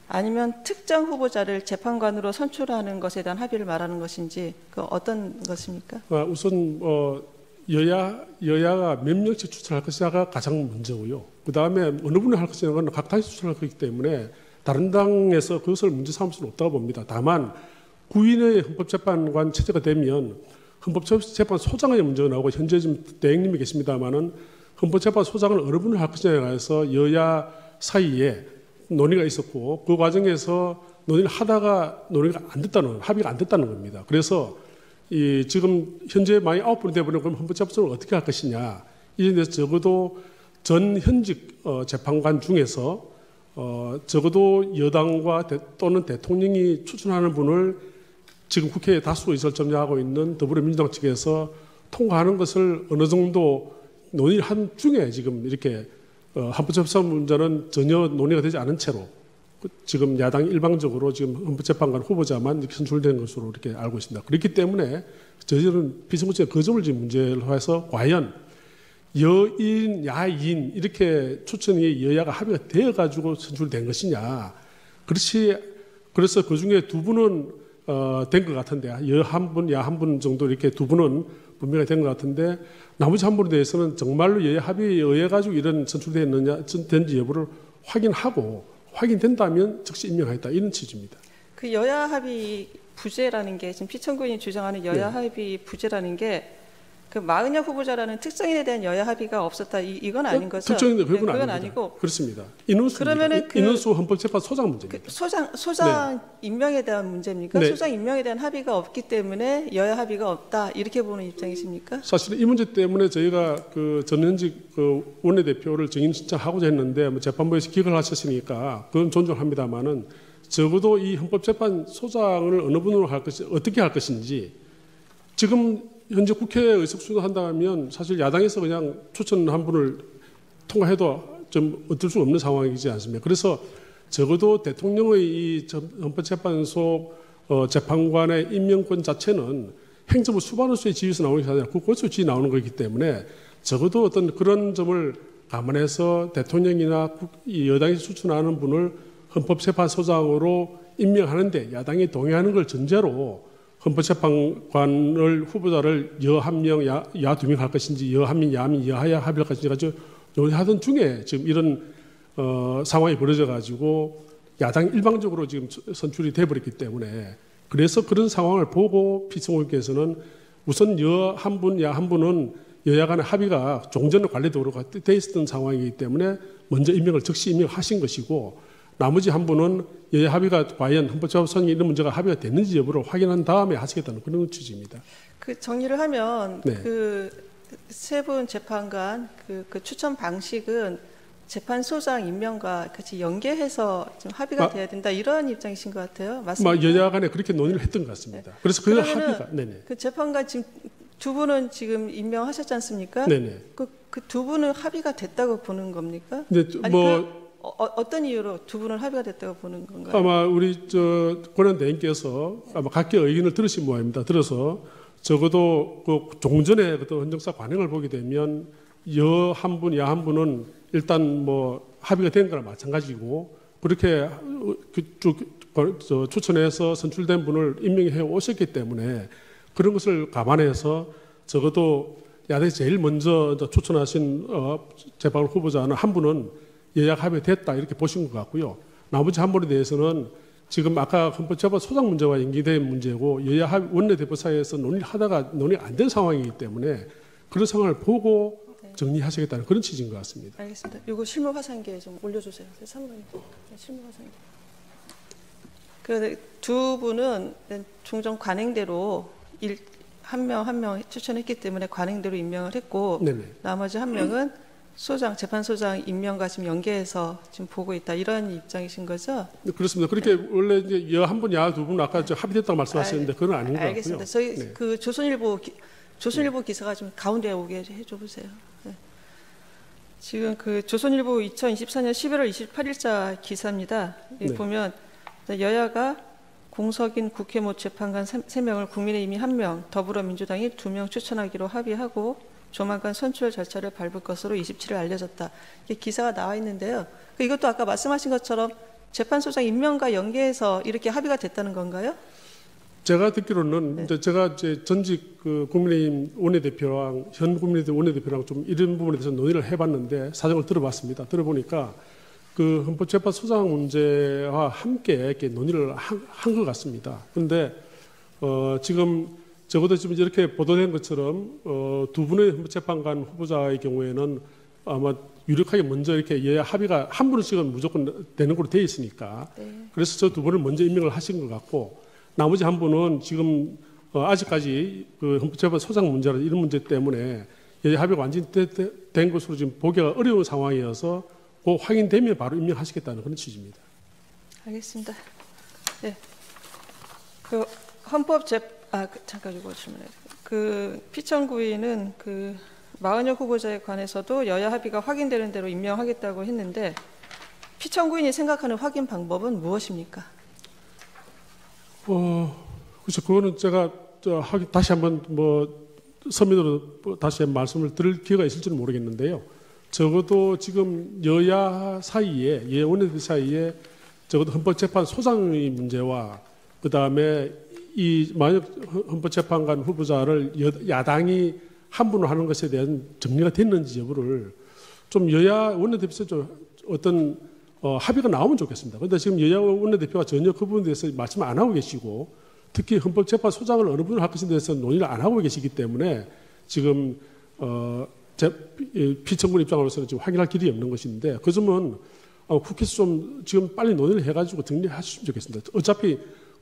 아니면 특정 후보자를 재판관으로 선출하는 것에 대한 합의를 말하는 것인지 그 어떤 것입니까? 우선 여야가 몇 명씩 추천할 것이냐가 가장 문제고요. 그 다음에 어느 분을 할 것이냐는 각 당이 추천할 거기 때문에 다른 당에서 그것을 문제 삼을 수는 없다고 봅니다. 다만 구인의 헌법재판관 체제가 되면 헌법재판소장의 문제가 나오고 현재 지금 대행님이 계십니다마는 헌법재판소장을 어느 분을 할 것이냐에 관해서 여야 사이에 논의가 있었고 그 과정에서 논의를 하다가 논의가 안 됐다는 합의가 안 됐다는 겁니다. 그래서 지금 현재 만약 9분이 되어버리면 그럼 헌법재판소를 어떻게 할 것이냐 이에 대해서 적어도 전 현직 재판관 중에서 적어도 여당과 또는 대통령이 추천하는 분을 지금 국회에 다수 의석을 점령하고 있는 더불어민주당 측에서 통과하는 것을 어느 정도 논의를 한 중에 지금 이렇게 헌법재판 문제는 전혀 논의가 되지 않은 채로 지금 야당이 일방적으로 지금 헌법재판관 후보자만 이렇게 선출된 것으로 이렇게 알고 있습니다. 그렇기 때문에 저희들은 피선거제가 그 점을 지금 문제로 해서 과연 여인, 야인 이렇게 추천이 여야가 합의가 되어가지고 선출된 것이냐. 그래서 그 중에 두 분은 된 것 같은데 여 한 분, 야 한 분 정도 이렇게 두 분은 분명히 된 것 같은데 나머지 한 분에 대해서는 정말로 여야 합의에 의해 가지고 이런 선출됐느냐, 된지 여부를 확인하고 확인된다면 즉시 임명하겠다 이런 취지입니다. 그 여야 합의 부재라는 게 지금 피청구인이 주장하는 여야 합의 부재라는 게 그 마은혁 후보자라는 특정인에 대한 여야 합의가 없었다 이건 아닌 거죠? 특정인데 그건 아닙니다. 아니고 그렇습니다. 인원수 헌법재판소장 문제입니다. 소장 임명에 대한 문제입니까? 네. 소장 임명에 대한 합의가 없기 때문에 여야 합의가 없다 이렇게 보는 입장이십니까? 사실은 이 문제 때문에 저희가 그 전현직 그 원내대표를 정인 신청하고자 했는데 재판부에서 기각을 하셨으니까 그건 존중합니다만은 적어도 이 헌법재판소장을 어느 분으로 할 것이 어떻게 할 것인지 지금 현재 국회에 의석수도 한다면 사실 야당에서 그냥 추천 한 분을 통과해도 좀 어쩔 수 없는 상황이지 않습니까? 그래서 적어도 대통령의 이 헌법재판소 재판관의 임명권 자체는 행정부 수반으로서의 지위에서 나오는 게 아니라 국고에서 지위 나오는 거기 때문에 적어도 어떤 그런 점을 감안해서 대통령이나 여당이 추천하는 분을 헌법재판소장으로 임명하는데 야당이 동의하는 걸 전제로 헌법재판관을 후보자를 여 한 명, 야 두 명 할 것인지 여 한 명, 야 한 명, 여하야 합의할 것인지 가지고 논의하던 중에 지금 이런 상황이 벌어져 가지고 야당이 일방적으로 지금 선출이 돼버렸기 때문에 그래서 그런 상황을 보고 피청구인께서는 우선 여 한 분, 야 한 분은 여야 간의 합의가 종전 관리도로가 돼 있었던 상황이기 때문에 먼저 임명을 즉시 임명하신 것이고 나머지 한 분은 여야 합의가 과연 헌법재판소에 이런 문제가 합의가 됐는지 여부를 확인한 다음에 하시겠다는 그런 취지입니다. 그 정리를 하면 네. 그 세 분 재판관 그 추천 방식은 재판소장 임명과 같이 연계해서 좀 합의가 돼야 된다 이런 입장이신 것 같아요. 맞습니까? 여야 간에 그렇게 논의를 했던 것 같습니다. 네. 그래서 그 그러면은 합의가 네네. 그 재판관 지금 두 분은 지금 임명하셨지 않습니까? 네네. 그 두 분은 합의가 됐다고 보는 겁니까? 네, 아니, 뭐 어떤 이유로 두 분은 합의가 됐다고 보는 건가요? 아마 우리 권한 대행께서 아마 각계 의견을 들으신 모양입니다. 들어서 적어도 그 종전의 어떤 헌정사 관행을 보게 되면 여 한 분, 야 한 분은 일단 뭐 합의가 된 거나 마찬가지고 그렇게 추천해서 선출된 분을 임명해 오셨기 때문에 그런 것을 감안해서 적어도 야당이 제일 먼저 추천하신 재판 후보자는 한 분은 여야 합의됐다 이렇게 보신 것 같고요. 나머지 한 분에 대해서는 지금 아까 헌법재판 소장 문제와 연기된 문제고 여야 합의 원내대표 사이에서 논의를 하다가 논의가 안 된 상황이기 때문에 그런 상황을 보고 정리하시겠다는 그런 취지인 것 같습니다. 알겠습니다. 이거 실무 화상기에 좀 올려주세요. 3번 실무 화상기. 그 두 분은 종전 관행대로 한 명 추천했기 때문에 관행대로 임명을 했고 네네. 나머지 한 명은 재판소장 임명과 지금 연계해서 지금 보고 있다 이런 입장이신 거죠? 네, 그렇습니다. 그렇게 원래 이제 여 한 분, 야 두 분 아까 합의됐다고 말씀하셨는데 그건 아닌 것 같고요. 알겠습니다. 저희 네. 그 조선일보 기사가 좀 가운데 오게 해줘 보세요. 네. 지금 그 조선일보 2024년 11월 28일자 기사입니다. 여기 네. 보면 여야가 공석인 국회 모 재판관 3명을 국민의힘이 1명, 더불어민주당이 2명 추천하기로 합의하고 조만간 선출 절차를 밟을 것으로 27일 알려졌다. 이게 기사가 나와 있는데요. 이것도 아까 말씀하신 것처럼 재판소장 임명과 연계해서 이렇게 합의가 됐다는 건가요? 제가 듣기로는 이제 제가 이제 전직 그 국민의힘 원내대표랑 현 국민의힘 원내대표랑 좀 이런 부분에 대해서 논의를 해봤는데 사정을 들어봤습니다. 들어보니까 그 헌법재판소장 문제와 함께 이렇게 논의를 한 것 같습니다. 그런데 지금 적어도 지금 이렇게 보도된 것처럼 두 분의 헌법재판관 후보자의 경우에는 아마 유력하게 먼저 이렇게 여야 합의가 한 분씩은 무조건 되는 걸로 되어 있으니까 그래서 저 두 분을 먼저 임명을 하신 것 같고 나머지 한 분은 지금 아직까지 그 헌법재판 소장 문제나 이런 문제 때문에 여야 합의가 완전히 된 것으로 지금 보기가 어려운 상황이어서 그 확인되면 바로 임명하시겠다는 그런 취지입니다. 알겠습니다. 네. 잠깐 이거 질문해요. 그 피청구인은 그 마은혁 후보자에 관해서도 여야 합의가 확인되는 대로 임명하겠다고 했는데 피청구인이 생각하는 확인 방법은 무엇입니까? 그래서 그거는 제가 다시 한번 서면으로 다시 말씀을 드릴 기회가 있을지는 모르겠는데요. 적어도 지금 여야 사이에 원내대표 사이에 적어도 헌법재판 소장의 문제와 그 다음에 이 만약 헌법재판관 후보자를 야당이 한 분으로 하는 것에 대한 정리가 됐는지 여부를 좀 여야 원내대표에서 좀 어떤 합의가 나오면 좋겠습니다. 그런데 지금 여야 원내대표가 전혀 그 부분에 대해서 말씀을 안 하고 계시고 특히 헌법재판 소장을 어느 분을 할 것에 대해서 논의를 안 하고 계시기 때문에 지금 피청군 입장으로서는 지금 확인할 길이 없는 것인데 그 점은 국회에서 좀 지금 빨리 논의를 해가지고 정리하셨으면 좋겠습니다. 어차피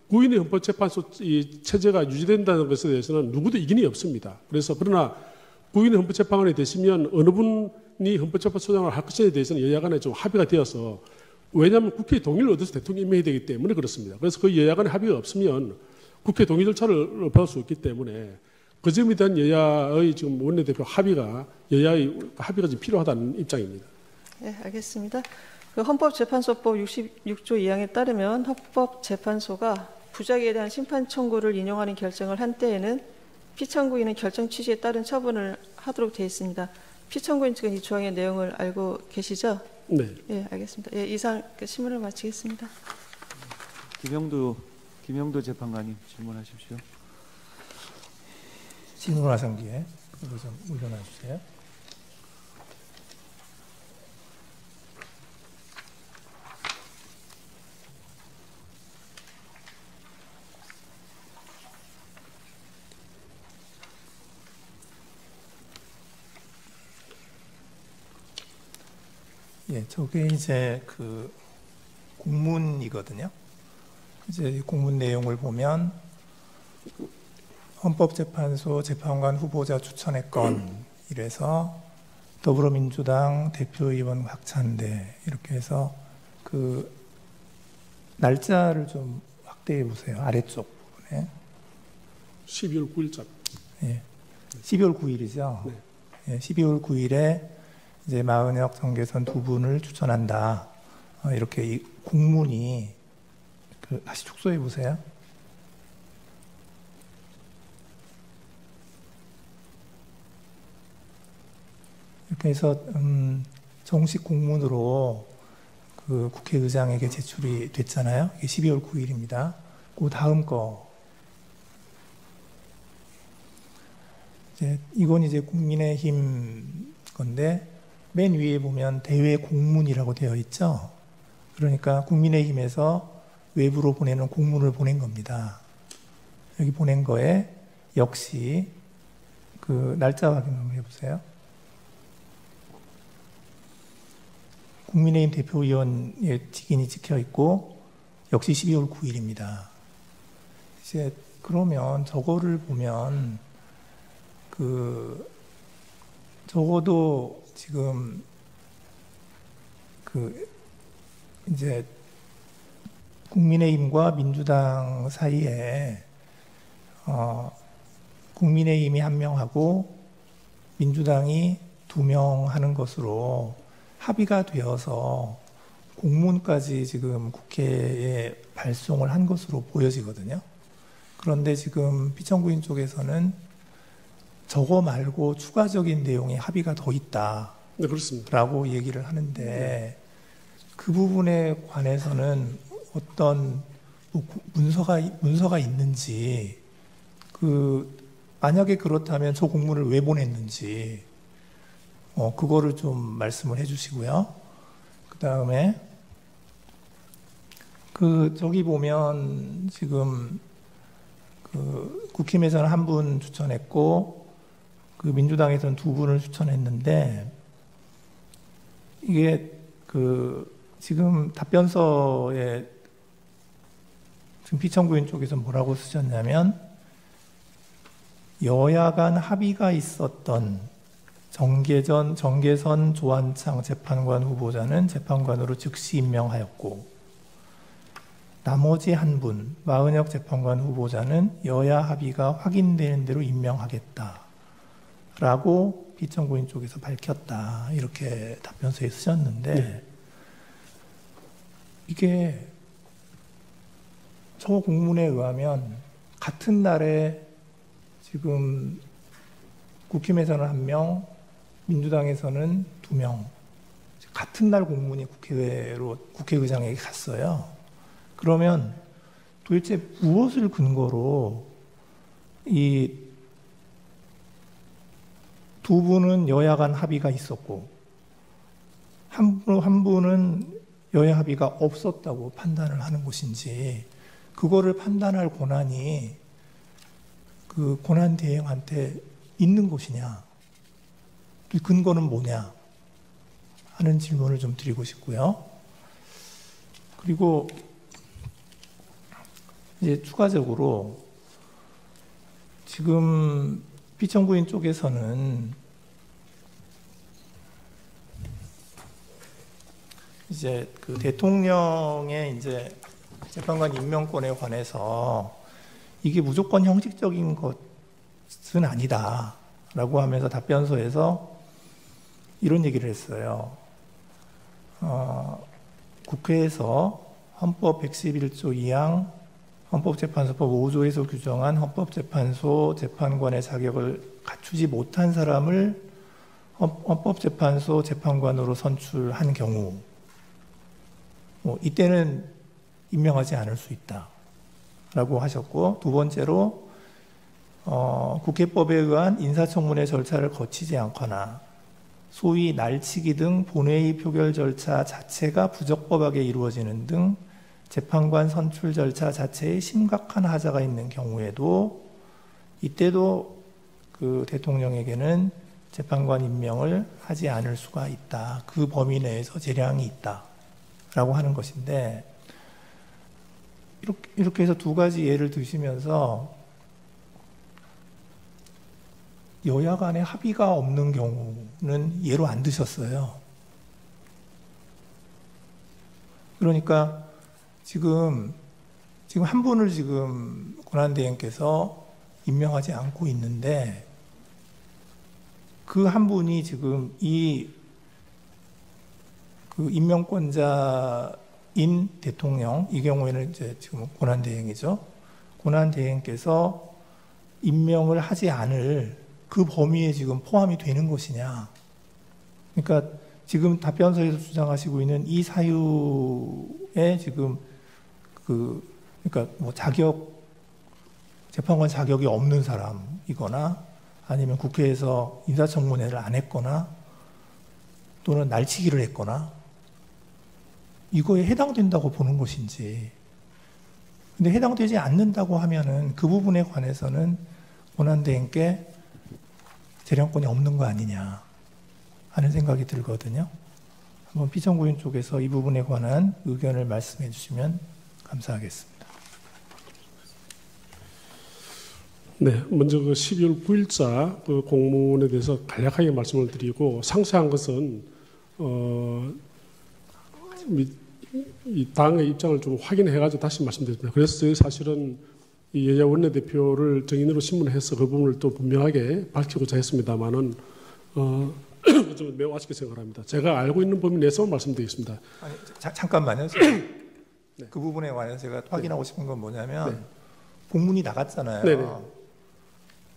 구인의 헌법재판소 이 체제가 유지된다는 것에 대해서는 누구도 이견이 없습니다. 그러나 구인의 헌법재판관이 되시면 어느 분이 헌법재판소장을 할 것에 대해서는 여야 간에 좀 합의가 되어서 왜냐하면 국회의 동의를 얻어서 대통령이 임명해야 되기 때문에 그렇습니다. 그래서 그 여야 간에 합의가 없으면 국회 동의 절차를 받을 수 없기 때문에 그 점에 대한 여야의 지금 원내대표 여야의 합의가 지금 필요하다는 입장입니다. 네, 알겠습니다. 그 헌법재판소법 66조 2항에 따르면 헌법재판소가 부작위에 대한 심판 청구를 인용하는 결정을 한 때에는 피청구인은 결정 취지에 따른 처분을 하도록 되어 있습니다. 피청구인 측은 이 조항의 내용을 알고 계시죠? 네. 네, 알겠습니다. 예, 이상 신문을 마치겠습니다. 김영도 재판관님 질문하십시오. 질문 화상기에 이거 좀 올려놔 주세요. 예, 저게 이제 그 공문이거든요. 이제 공문 내용을 보면 헌법재판소 재판관 후보자 추천의 건 이래서 더불어민주당 대표의원 확찬대 이렇게 해서 그 날짜를 좀 확대해 보세요. 아래쪽 부분에 12월 9일자. 예, 12월 9일이죠. 네. 예, 12월 9일에 이제 마은혁, 정계선 두 분을 추천한다. 이렇게 이 공문이 다시 축소해 보세요. 이렇게 해서 정식 공문으로 그 국회의장에게 제출이 됐잖아요. 이게 12월 9일입니다. 그 다음 거. 이건 이제 국민의힘 건데 맨 위에 보면 대외 공문이라고 되어 있죠. 그러니까 국민의힘에서 외부로 보내는 공문을 보낸 겁니다. 여기 보낸 거에 역시 그 날짜 확인 한번 해보세요. 국민의힘 대표위원의 직인이 찍혀 있고 역시 12월 9일입니다. 이제 그러면 저거를 보면 그 적어도 지금 그 이제 국민의힘과 민주당 사이에 국민의힘이 1명하고 민주당이 2명 하는 것으로 합의가 되어서 공문까지 지금 국회에 발송을 한 것으로 보여지거든요. 그런데 지금 피청구인 쪽에서는 저거 말고 추가적인 내용이 합의가 더 있다. 네, 그렇습니다. 라고 얘기를 하는데 그 부분에 관해서는 어떤 문서가 있는지 만약에 그렇다면 저 공문을 왜 보냈는지 그거를 좀 말씀을 해주시고요. 그 다음에 저기 보면 지금 국힘에서는 1분 추천했고 민주당에서는 2분을 추천했는데 이게 지금 답변서에 지금 피청구인 쪽에서 뭐라고 쓰셨냐면 여야 간 합의가 있었던 정계선 조한창 재판관 후보자는 재판관으로 즉시 임명하였고 나머지 1분 마은혁 재판관 후보자는 여야 합의가 확인되는 대로 임명하겠다 라고 피청구인 쪽에서 밝혔다 이렇게 답변서에 쓰셨는데 네. 이게 저 공문에 의하면 같은 날에 지금 국힘에서는 1명, 민주당에서는 2명 같은 날 공문이 국회의장에게 갔어요. 그러면 도대체 무엇을 근거로 이 두 분은 여야 간 합의가 있었고 한 분은 여야 합의가 없었다고 판단을 하는 것인지 그거를 판단할 권한이 그 권한 대행한테 있는 것이냐, 또 근거는 뭐냐 하는 질문을 좀 드리고 싶고요. 그리고 이제 추가적으로 지금 피청구인 쪽에서는 이제 대통령의 이제 재판관 임명권에 관해서 이게 무조건 형식적인 것은 아니다라고 하면서 답변서에서 이런 얘기를 했어요. 국회에서 헌법 111조 2항 헌법재판소법 5조에서 규정한 헌법재판소 재판관의 자격을 갖추지 못한 사람을 헌법재판소 재판관으로 선출한 경우 이때는 임명하지 않을 수 있다라고 하셨고, 두 번째로 국회법에 의한 인사청문회 절차를 거치지 않거나 소위 날치기 등 본회의 표결 절차 자체가 부적법하게 이루어지는 등 재판관 선출 절차 자체에 심각한 하자가 있는 경우에도 이때도 그 대통령에게는 재판관 임명을 하지 않을 수가 있다. 그 범위 내에서 재량이 있다라고 하는 것인데, 이렇게 해서 두 가지 예를 드시면서 여야 간에 합의가 없는 경우는 예로 안 드셨어요. 그러니까 지금 한 분을 지금 권한대행께서 임명하지 않고 있는데, 그 한 분이 지금 그 임명권자인 대통령, 이 경우에는 이제 지금 권한대행이죠. 권한대행께서 임명을 하지 않을 그 범위에 지금 포함이 되는 것이냐. 그러니까 지금 답변서에서 주장하시고 있는 이 사유에 지금 그러니까 뭐 재판관 자격이 없는 사람이거나 아니면 국회에서 인사청문회를 안 했거나 또는 날치기를 했거나 이거에 해당된다고 보는 것인지. 근데 해당되지 않는다고 하면은 그 부분에 관해서는 권한대행께 재량권이 없는 거 아니냐 하는 생각이 들거든요. 한번 피청구인 쪽에서 이 부분에 관한 의견을 말씀해 주시면 감사하겠습니다. 네, 먼저 그 12월 9일자 그 공문에 대해서 간략하게 말씀을 드리고, 상세한 것은 이 당의 입장을 좀 확인해가지고 다시 말씀드립니다. 그래서 저희 사실은 이 여야 원내대표를 정인으로 신문해서 그 부분을 또 분명하게 밝히고자 했습니다만은 좀 매우 아쉽게 생각합니다. 제가 알고 있는 범위 내에서 말씀드리겠습니다. 아니, 잠깐만요. 네. 그 부분에 관해서 제가 확인하고 싶은 건 뭐냐면, 네. 공문이 나갔잖아요. 네네.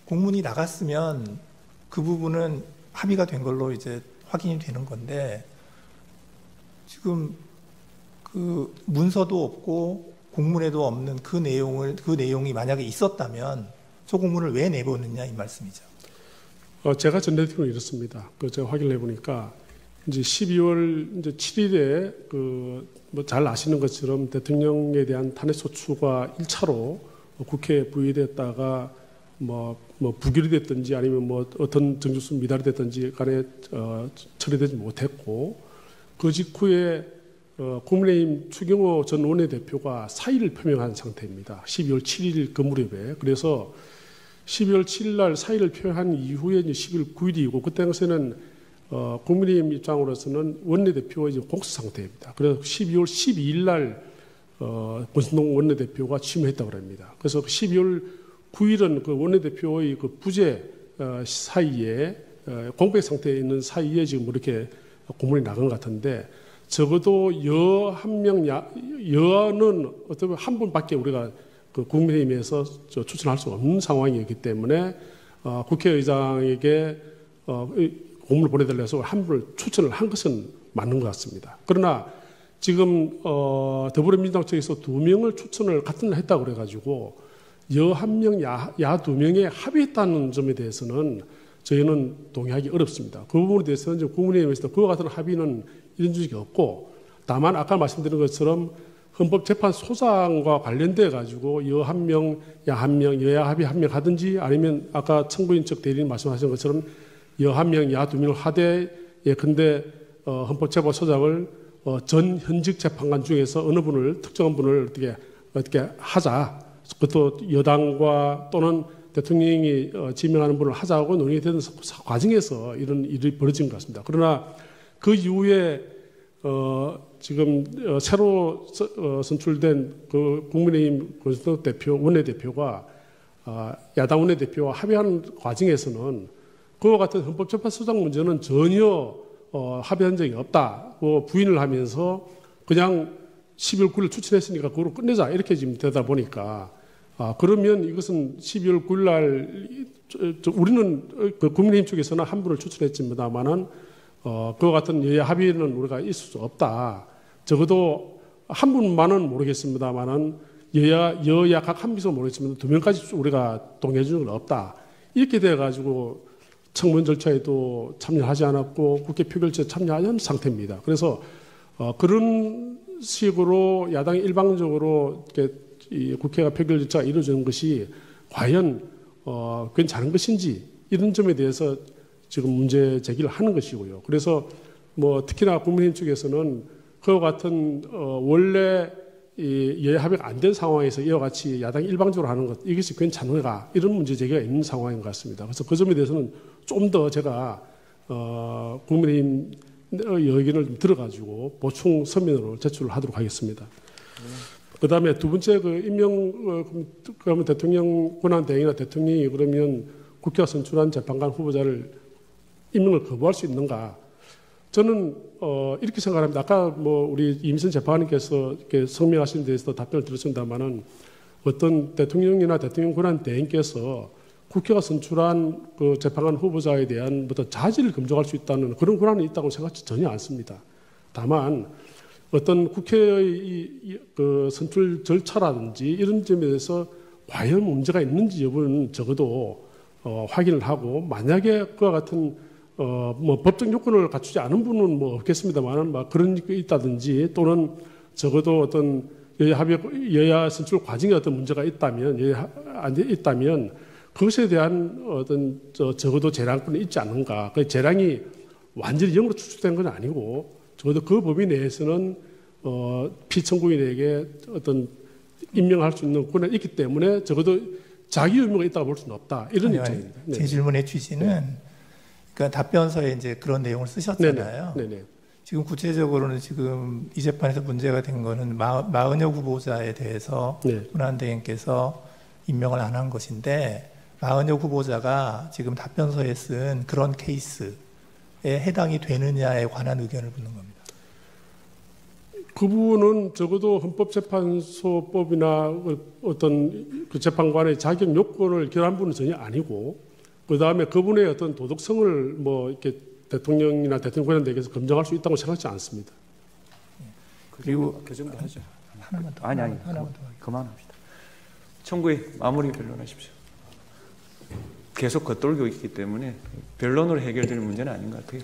공문이 나갔으면 그 부분은 합의가 된 걸로 이제 확인이 되는 건데, 지금 그 문서도 없고 공문에도 없는 그 내용이 만약에 있었다면 저 공문을 왜 내보냈냐 이 말씀이죠. 제가 전해드리는 이렇습니다. 제가 확인을 해보니까 이제 12월 이제 7일에 뭐 잘 아시는 것처럼 대통령에 대한 탄핵소추가 1차로 국회에 부의됐다가 뭐 부결이 됐든지 아니면 뭐 어떤 정주수 미달이 됐든지 간에 처리되지 못했고, 그 직후에 국민의힘 추경호 전 원내대표가 사의를 표명한 상태입니다. 12월 7일 그 무렵에. 그래서 12월 7일 날 사의를 표명한 이후에 이제 12월 9일이고, 그때 당시에는 국민의힘 입장으로서는 원내대표가 이제 공수 상태입니다. 그래서 12월 12일 날 권순동 원내대표가 취임했다고 합니다. 그래서 12월 9일은 그 원내대표의 그 부재 사이에 공백 상태에 있는 사이에 지금 이렇게 공문이 나간 것 같은데, 적어도 여는 어떻게 한 분밖에 우리가 그 국민의힘에서 추천할 수 없는 상황이었기 때문에 국회의장에게 공문을 보내달라 해서 한 분을 추천을 한 것은 맞는 것 같습니다. 그러나 지금 더불어민주당 측에서 2명을 추천을 같은 날 했다고 그래가지고 여 1명, 야 2명에 합의했다는 점에 대해서는 저희는 동의하기 어렵습니다. 그 부분에 대해서는 국민의힘에서 그와 같은 합의는 이런 적이 없고, 다만 아까 말씀드린 것처럼 헌법재판소장과 관련돼 가지고 여 1명, 야 1명, 여야 합의 1명 하든지, 아니면 아까 청구인 측 대리인 말씀하신 것처럼 여 1명, 야 2명을 하되, 예컨대 헌법재판소장을 전 현직 재판관 중에서 어느 분을, 특정한 분을 어떻게 하자, 그것도 여당과 또는 대통령이 지명하는 분을 하자고 논의가 되는 과정에서 이런 일이 벌어진 것 같습니다. 그러나 그 이후에 지금 새로 선출된 그 국민의힘 권순동 대표, 원내대표가 야당 원내대표와 합의하는 과정에서는 그와 같은 헌법재판소장 문제는 전혀 합의한 적이 없다고 부인을 하면서 그냥 12월 9일 추천했으니까 그걸로 끝내자 이렇게 지금 되다 보니까, 그러면 이것은 12월 9일 날 우리는 그 국민의힘 쪽에서는 한 분을 추천했습니다만은 그와 같은 여야 합의는 우리가 있을 수 없다. 적어도 한 분만은 모르겠습니다만은 여야 각 한 비서 모르겠지만 2명까지 우리가 동의해 주는 건 없다. 이렇게 돼가지고 청문 절차에도 참여하지 않았고 국회 표결체에 참여하지 않은 상태입니다. 그래서 그런 식으로 야당이 일방적으로 이렇게 이 국회가 표결 절차가 이루어지는 것이 과연 괜찮은 것인지, 이런 점에 대해서 지금 문제 제기를 하는 것이고요. 그래서 뭐 특히나 국민의힘 쪽에서는 그와 같은 원래 이 여야 합의가 안 된 상황에서 이와 같이 야당이 일방적으로 하는 것, 이것이 괜찮은가, 이런 문제 제기가 있는 상황인 것 같습니다. 그래서 그 점에 대해서는 좀 더 제가 국민의힘 의견을 좀 들어가지고 보충 서면으로 제출을 하도록 하겠습니다. 그다음에 두 번째 그 그러면 대통령 권한 대행이나 대통령이 그러면 국회가 선출한 재판관 후보자를 임명을 거부할 수 있는가? 저는 이렇게 생각합니다. 아까 뭐 우리 이민선 재판관님께서 이렇게 성명하신 데에서 답변을 드렸습니다만은 어떤 대통령이나 대통령 권한 대행께서 국회가 선출한 그 재판관 후보자에 대한 어떤 자질을 검증할 수 있다는 그런 권한이 있다고 생각하지 전혀 않습니다. 다만 어떤 국회의 그 선출 절차라든지 이런 점에 대해서 과연 문제가 있는지 여부는 적어도 확인을 하고, 만약에 그와 같은 뭐 법적 요건을 갖추지 않은 분은 뭐 없겠습니다만은 막 그런 게 있다든지, 또는 적어도 어떤 여야 선출 과정에 어떤 문제가 있다면, 있다면 그것에 대한 어떤 적어도 재량권이 있지 않는가. 그 재량이 완전히 0으로 추측된 건 아니고, 적어도 그 범위 내에서는 피청구인에게 어떤 임명할 수 있는 권한이 있기 때문에 적어도 자기 의무가 있다고 볼 수는 없다, 이런 입장입니다. 네. 제 질문의 취지는 그러니까 답변서에 이제 그런 내용을 쓰셨잖아요. 네네. 지금 구체적으로는 지금 이 재판에서 문제가 된 거는 마은혁 후보자에 대해서 권한대행께서 임명을 안 한 것인데, 마은혁 후보자가 지금 답변서에 쓴 그런 케이스에 해당이 되느냐에 관한 의견을 묻는 겁니다. 그 부분은 적어도 헌법재판소법이나 어떤 그 재판관의 자격 요건을 결한 부분은 전혀 아니고, 그 다음에 그분의 어떤 도덕성을 뭐 이렇게 대통령이나 대통령 권한대행께서 검증할 수 있다고 생각하지 않습니다. 그리고 그 정도 하죠. 하나만 더. 아니 하나만 더. 그만합시다. 청구의 마무리 변론하십시오. 계속 겉돌고 있기 때문에 변론으로 해결되는 문제는 아닌 것 같아요.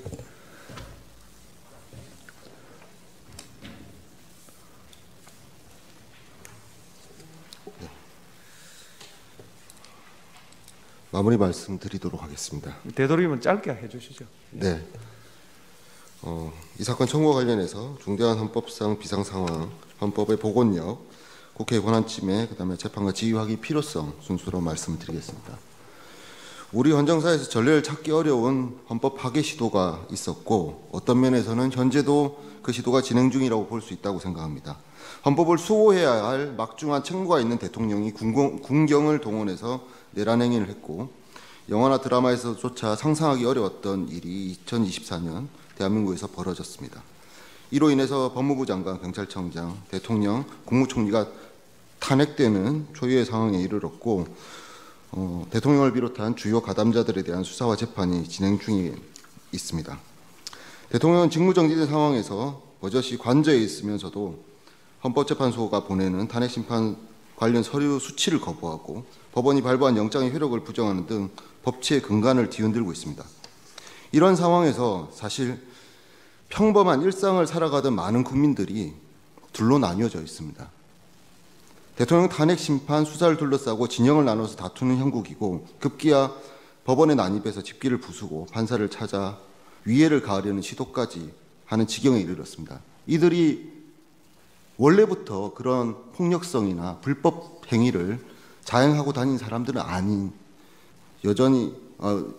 마무리 말씀드리도록 하겠습니다. 되도록이면 짧게 해주시죠. 네. 이 사건 청구와 관련해서 중대한 헌법상 비상상황, 헌법의 복원력, 국회 권한침해, 그다음에 재판과 지휘하기 필요성 순서로 말씀드리겠습니다. 우리 헌정사에서 전례를 찾기 어려운 헌법 파괴 시도가 있었고, 어떤 면에서는 현재도 그 시도가 진행 중이라고 볼 수 있다고 생각합니다. 헌법을 수호해야 할 막중한 책무가 있는 대통령이 군경을 동원해서 내란 행위를 했고, 영화나 드라마에서조차 상상하기 어려웠던 일이 2024년 대한민국에서 벌어졌습니다. 이로 인해서 법무부 장관, 경찰청장, 대통령, 국무총리가 탄핵되는 초유의 상황에 이르렀고, 대통령을 비롯한 주요 가담자들에 대한 수사와 재판이 진행 중에 있습니다. 대통령은 직무정지된 상황에서 버젓이 관저에 있으면서도 헌법재판소가 보내는 탄핵심판 관련 서류 수치를 거부하고 법원이 발부한 영장의 효력을 부정하는 등 법치의 근간을 뒤흔들고 있습니다. 이런 상황에서 사실 평범한 일상을 살아가던 많은 국민들이 둘로 나뉘어져 있습니다. 대통령 탄핵 심판 수사를 둘러싸고 진영을 나눠서 다투는 형국이고, 급기야 법원에 난입해서 집기를 부수고 판사를 찾아 위해를 가하려는 시도까지 하는 지경에 이르렀습니다. 이들이 원래부터 그런 폭력성이나 불법 행위를 자행하고 다닌 사람들은 아닌, 여전히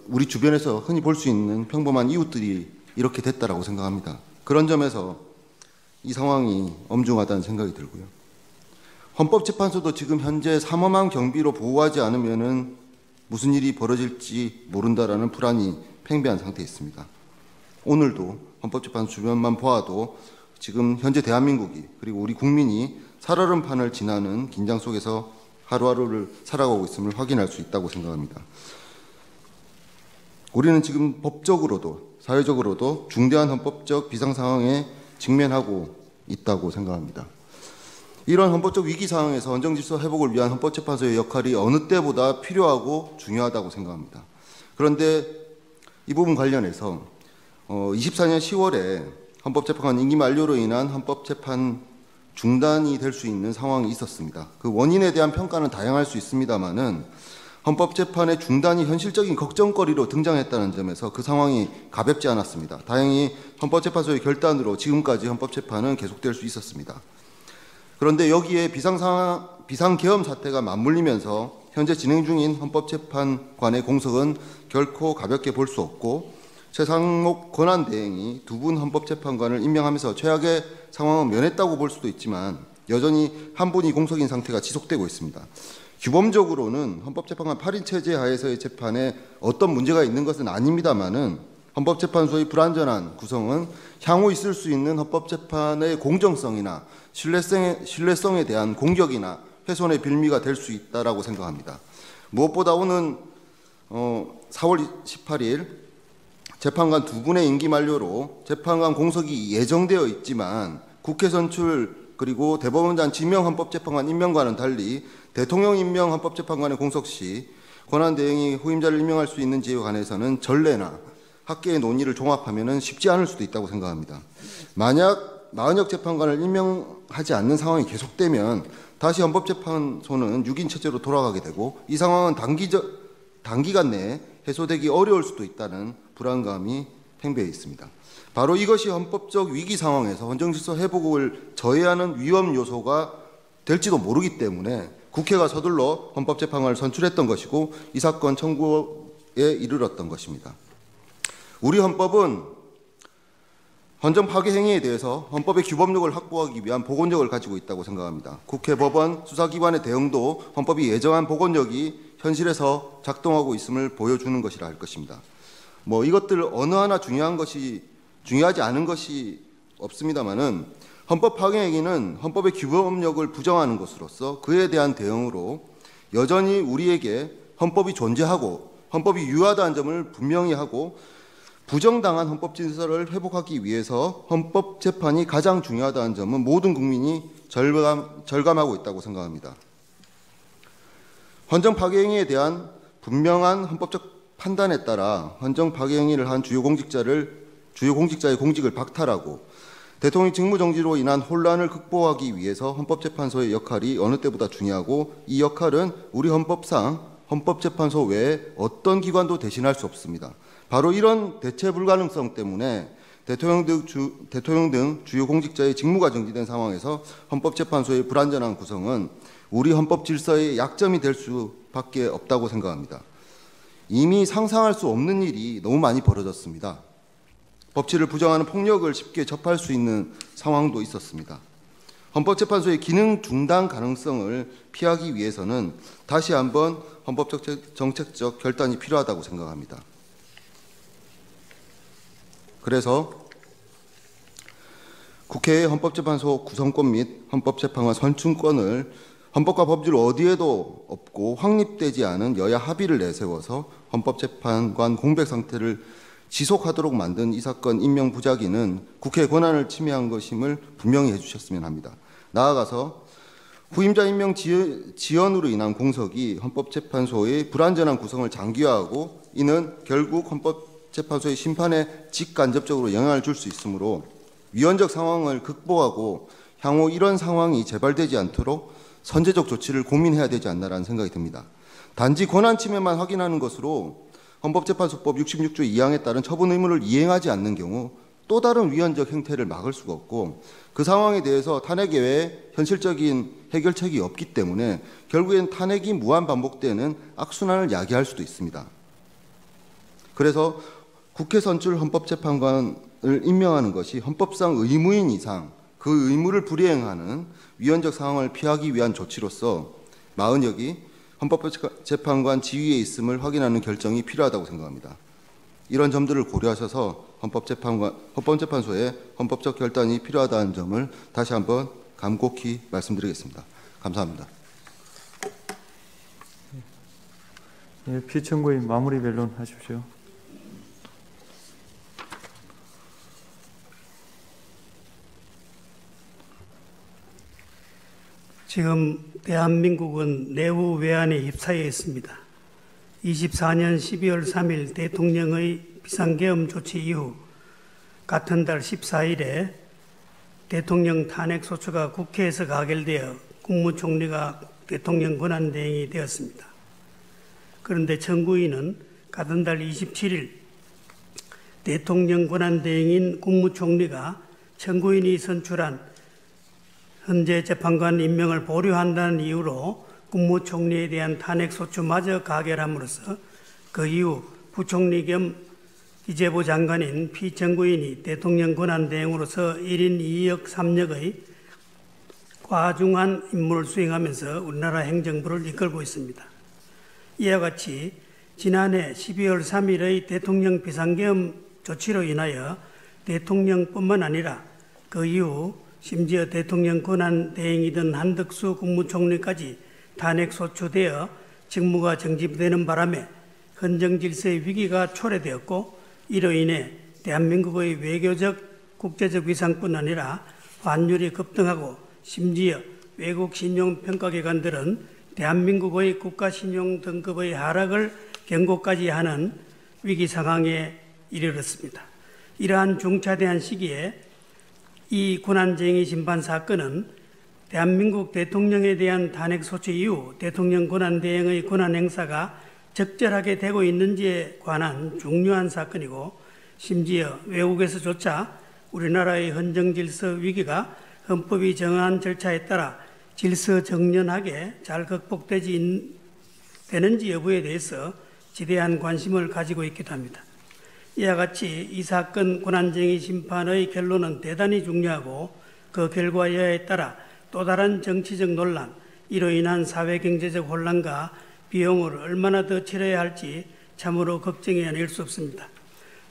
우리 주변에서 흔히 볼 수 있는 평범한 이웃들이 이렇게 됐다라고 생각합니다. 그런 점에서 이 상황이 엄중하다는 생각이 들고요. 헌법재판소도 지금 현재 삼엄한 경비로 보호하지 않으면은 무슨 일이 벌어질지 모른다라는 불안이 팽배한 상태에 있습니다. 오늘도 헌법재판소 주변만 보아도 지금 현재 대한민국이, 그리고 우리 국민이 살얼음판을 지나는 긴장 속에서 하루하루를 살아가고 있음을 확인할 수 있다고 생각합니다. 우리는 지금 법적으로도 사회적으로도 중대한 헌법적 비상상황에 직면하고 있다고 생각합니다. 이런 헌법적 위기 상황에서 헌정질서 회복을 위한 헌법재판소의 역할이 어느 때보다 필요하고 중요하다고 생각합니다. 그런데 이 부분 관련해서 24년 10월에 헌법재판관 임기 만료로 인한 헌법재판 중단이 될 수 있는 상황이 있었습니다. 그 원인에 대한 평가는 다양할 수 있습니다만은 헌법재판의 중단이 현실적인 걱정거리로 등장했다는 점에서 그 상황이 가볍지 않았습니다. 다행히 헌법재판소의 결단으로 지금까지 헌법재판은 계속될 수 있었습니다. 그런데 여기에 비상계엄 사태가 맞물리면서 현재 진행 중인 헌법재판관의 공석은 결코 가볍게 볼 수 없고, 최상목 권한대행이 두 분 헌법재판관을 임명하면서 최악의 상황은 면했다고 볼 수도 있지만 여전히 한 분이 공석인 상태가 지속되고 있습니다. 규범적으로는 헌법재판관 8인 체제 하에서의 재판에 어떤 문제가 있는 것은 아닙니다만은 헌법재판소의 불완전한 구성은 향후 있을 수 있는 헌법재판의 공정성이나 신뢰성에 대한 공격이나 훼손의 빌미가 될 수 있다라고 생각합니다. 무엇보다 오는 4월 18일 재판관 두 분의 임기 만료로 재판관 공석이 예정되어 있지만 국회 선출 그리고 대법원장 지명 헌법재판관 임명과는 달리 대통령 임명 헌법재판관의 공석 시 권한대행이 후임자를 임명할 수 있는지에 관해서는 전례나 학계의 논의를 종합하면 쉽지 않을 수도 있다고 생각합니다. 만약 마은혁 재판관을 임명하지 않는 상황이 계속되면 다시 헌법재판소는 6인 체제로 돌아가게 되고 이 상황은 단기간 내에 해소되기 어려울 수도 있다는 불안감이 팽배해 있습니다. 바로 이것이 헌법적 위기 상황에서 헌정질서 회복을 저해하는 위험 요소가 될지도 모르기 때문에 국회가 서둘러 헌법재판관을 선출했던 것이고 이 사건 청구에 이르렀던 것입니다. 우리 헌법은 헌정 파괴 행위에 대해서 헌법의 규범력을 확보하기 위한 복원력을 가지고 있다고 생각합니다. 국회, 법원, 수사기관의 대응도 헌법이 예정한 복원력이 현실에서 작동하고 있음을 보여주는 것이라 할 것입니다. 이것들 어느 하나 중요하지 않은 것이 없습니다만은 헌법 파괴 행위는 헌법의 규범력을 부정하는 것으로서 그에 대한 대응으로 여전히 우리에게 헌법이 존재하고 헌법이 유효하다는 점을 분명히 하고 부정당한 헌법 질서를 회복하기 위해서 헌법재판이 가장 중요하다는 점은 모든 국민이 절감하고 있다고 생각합니다. 헌정 파괴 행위에 대한 분명한 헌법적 판단에 따라 헌정 파괴 행위를 한 주요 공직자의 공직을 박탈하고 대통령 직무정지로 인한 혼란을 극복하기 위해서 헌법재판소의 역할이 어느 때보다 중요하고 이 역할은 우리 헌법상 헌법재판소 외에 어떤 기관도 대신할 수 없습니다. 바로 이런 대체 불가능성 때문에 대통령 등 주요 공직자의 직무가 정지된 상황에서 헌법재판소의 불완전한 구성은 우리 헌법 질서의 약점이 될 수밖에 없다고 생각합니다. 이미 상상할 수 없는 일이 너무 많이 벌어졌습니다. 법치를 부정하는 폭력을 쉽게 접할 수 있는 상황도 있었습니다. 헌법재판소의 기능 중단 가능성을 피하기 위해서는 다시 한번 헌법적 정책적 결단이 필요하다고 생각합니다. 그래서 국회의 헌법재판소 구성권 및 헌법재판관 선출권을 헌법과 법률 어디에도 없고 확립되지 않은 여야 합의를 내세워서 헌법재판관 공백 상태를 지속하도록 만든 이 사건 임명 부작위는 국회의 권한을 침해한 것임을 분명히 해주셨으면 합니다. 나아가서 후임자 임명 지연으로 인한 공석이 헌법재판소의 불완전한 구성을 장기화하고 이는 결국 헌법재판소의 심판에 직간접적으로 영향을 줄 수 있으므로 위헌적 상황을 극복하고 향후 이런 상황이 재발되지 않도록 선제적 조치를 고민해야 되지 않나라는 생각이 듭니다. 단지 권한 침해만 확인하는 것으로 헌법재판소법 66조 2항에 따른 처분 의무를 이행하지 않는 경우 또 다른 위헌적 행태를 막을 수가 없고 그 상황에 대해서 탄핵 외에 현실적인 해결책이 없기 때문에 결국엔 탄핵이 무한 반복되는 악순환을 야기할 수도 있습니다. 그래서 국회 선출 헌법재판관을 임명하는 것이 헌법상 의무인 이상 그 의무를 불이행하는 위헌적 상황을 피하기 위한 조치로서 마은혁이 헌법재판관 지위에 있음을 확인하는 결정이 필요하다고 생각합니다. 이런 점들을 고려하셔서 헌법재판소의 헌법적 결단이 필요하다는 점을 다시 한번 간곡히 말씀드리겠습니다. 감사합니다. 피청구인 마무리 변론 하십시오. 지금 대한민국은 내후 외환에 휩싸여 있습니다. 24년 12월 3일 대통령의 비상계엄 조치 이후 같은 달 14일에 대통령 탄핵소추가 국회에서 가결되어 국무총리가 대통령 권한대행이 되었습니다. 그런데 청구인은 같은 달 27일 대통령 권한대행인 국무총리가 청구인이 선출한 헌재 재판관 임명을 보류한다는 이유로 국무총리에 대한 탄핵소추마저 가결함으로써 그 이후 부총리 겸 기재부 장관인 피청구인이 대통령 권한대행으로서 1인 2역 3역의 과중한 임무를 수행하면서 우리나라 행정부를 이끌고 있습니다. 이와 같이 지난해 12월 3일의 대통령 비상계엄 조치로 인하여 대통령뿐만 아니라 그 이후 심지어 대통령 권한대행이던 한덕수 국무총리까지 탄핵소추되어 직무가 정지되는 바람에 헌정질서의 위기가 초래되었고, 이로 인해 대한민국의 외교적, 국제적 위상뿐 아니라 환율이 급등하고 심지어 외국 신용평가기관들은 대한민국의 국가신용 등급의 하락을 경고까지 하는 위기 상황에 이르렀습니다. 이러한 중차대한 시기에 이 권한쟁의 심판 사건은 대한민국 대통령에 대한 탄핵소추 이후 대통령 권한대행의 권한행사가 적절하게 되고 있는지에 관한 중요한 사건이고, 심지어 외국에서조차 우리나라의 헌정질서 위기가 헌법이 정한 절차에 따라 질서정연하게 잘 극복되는지 여부에 대해서 지대한 관심을 가지고 있기도 합니다. 이와 같이 이 사건 권한쟁의 심판의 결론은 대단히 중요하고, 그 결과 여하에 따라 또 다른 정치적 논란, 이로 인한 사회경제적 혼란과 비용을 얼마나 더 치러야 할지 참으로 걱정이 아닐 수 없습니다.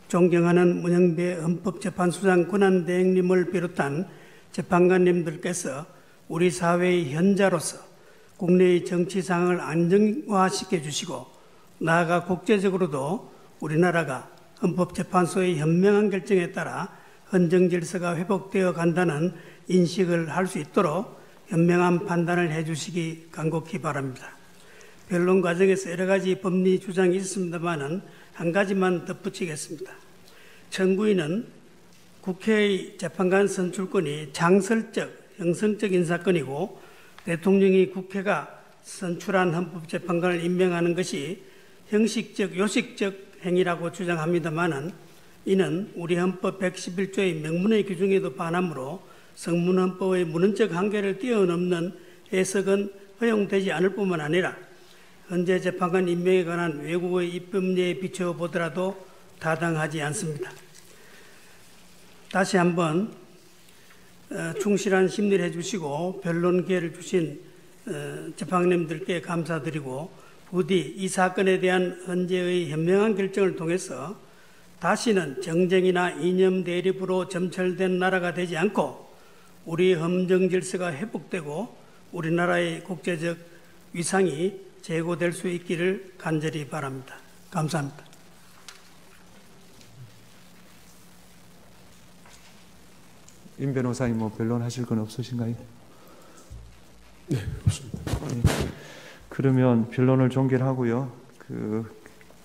존경하는 문영배 헌법재판소장 권한대행님을 비롯한 재판관님들께서 우리 사회의 현자로서 국내의 정치 상황을 안정화시켜 주시고, 나아가 국제적으로도 우리나라가 헌법재판소의 현명한 결정에 따라 헌정질서가 회복되어 간다는 인식을 할 수 있도록 현명한 판단을 해주시기 간곡히 바랍니다. 변론 과정에서 여러 가지 법리 주장이 있습니다만 한 가지만 덧붙이겠습니다. 청구인은 국회의 재판관 선출권이 장설적, 형성적 인사권이고, 대통령이 국회가 선출한 헌법재판관을 임명하는 것이 형식적, 요식적 행위라고 주장합니다만, 이는 우리 헌법 111조의 명문의 규정에도 반하므로 성문헌법의 문헌적 한계를 뛰어넘는 해석은 허용되지 않을 뿐만 아니라 헌재 재판관 임명에 관한 외국의 입법례에 비춰보더라도 타당하지 않습니다. 다시 한번 충실한 심리를 해주시고 변론 기회를 주신 재판관님들께 감사드리고, 부디 이 사건에 대한 헌재의 현명한 결정을 통해서 다시는 정쟁이나 이념 대립으로 점철된 나라가 되지 않고 우리 헌정 질서가 회복되고 우리나라의 국제적 위상이 제고될 수 있기를 간절히 바랍니다. 감사합니다. 임 변호사님 뭐 변론하실 건 없으신가요? 네, 없습니다. 그러면 변론을 종결하고요.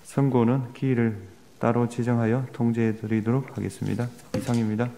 선고는 기일을 따로 지정하여 통지해 드리도록 하겠습니다. 이상입니다.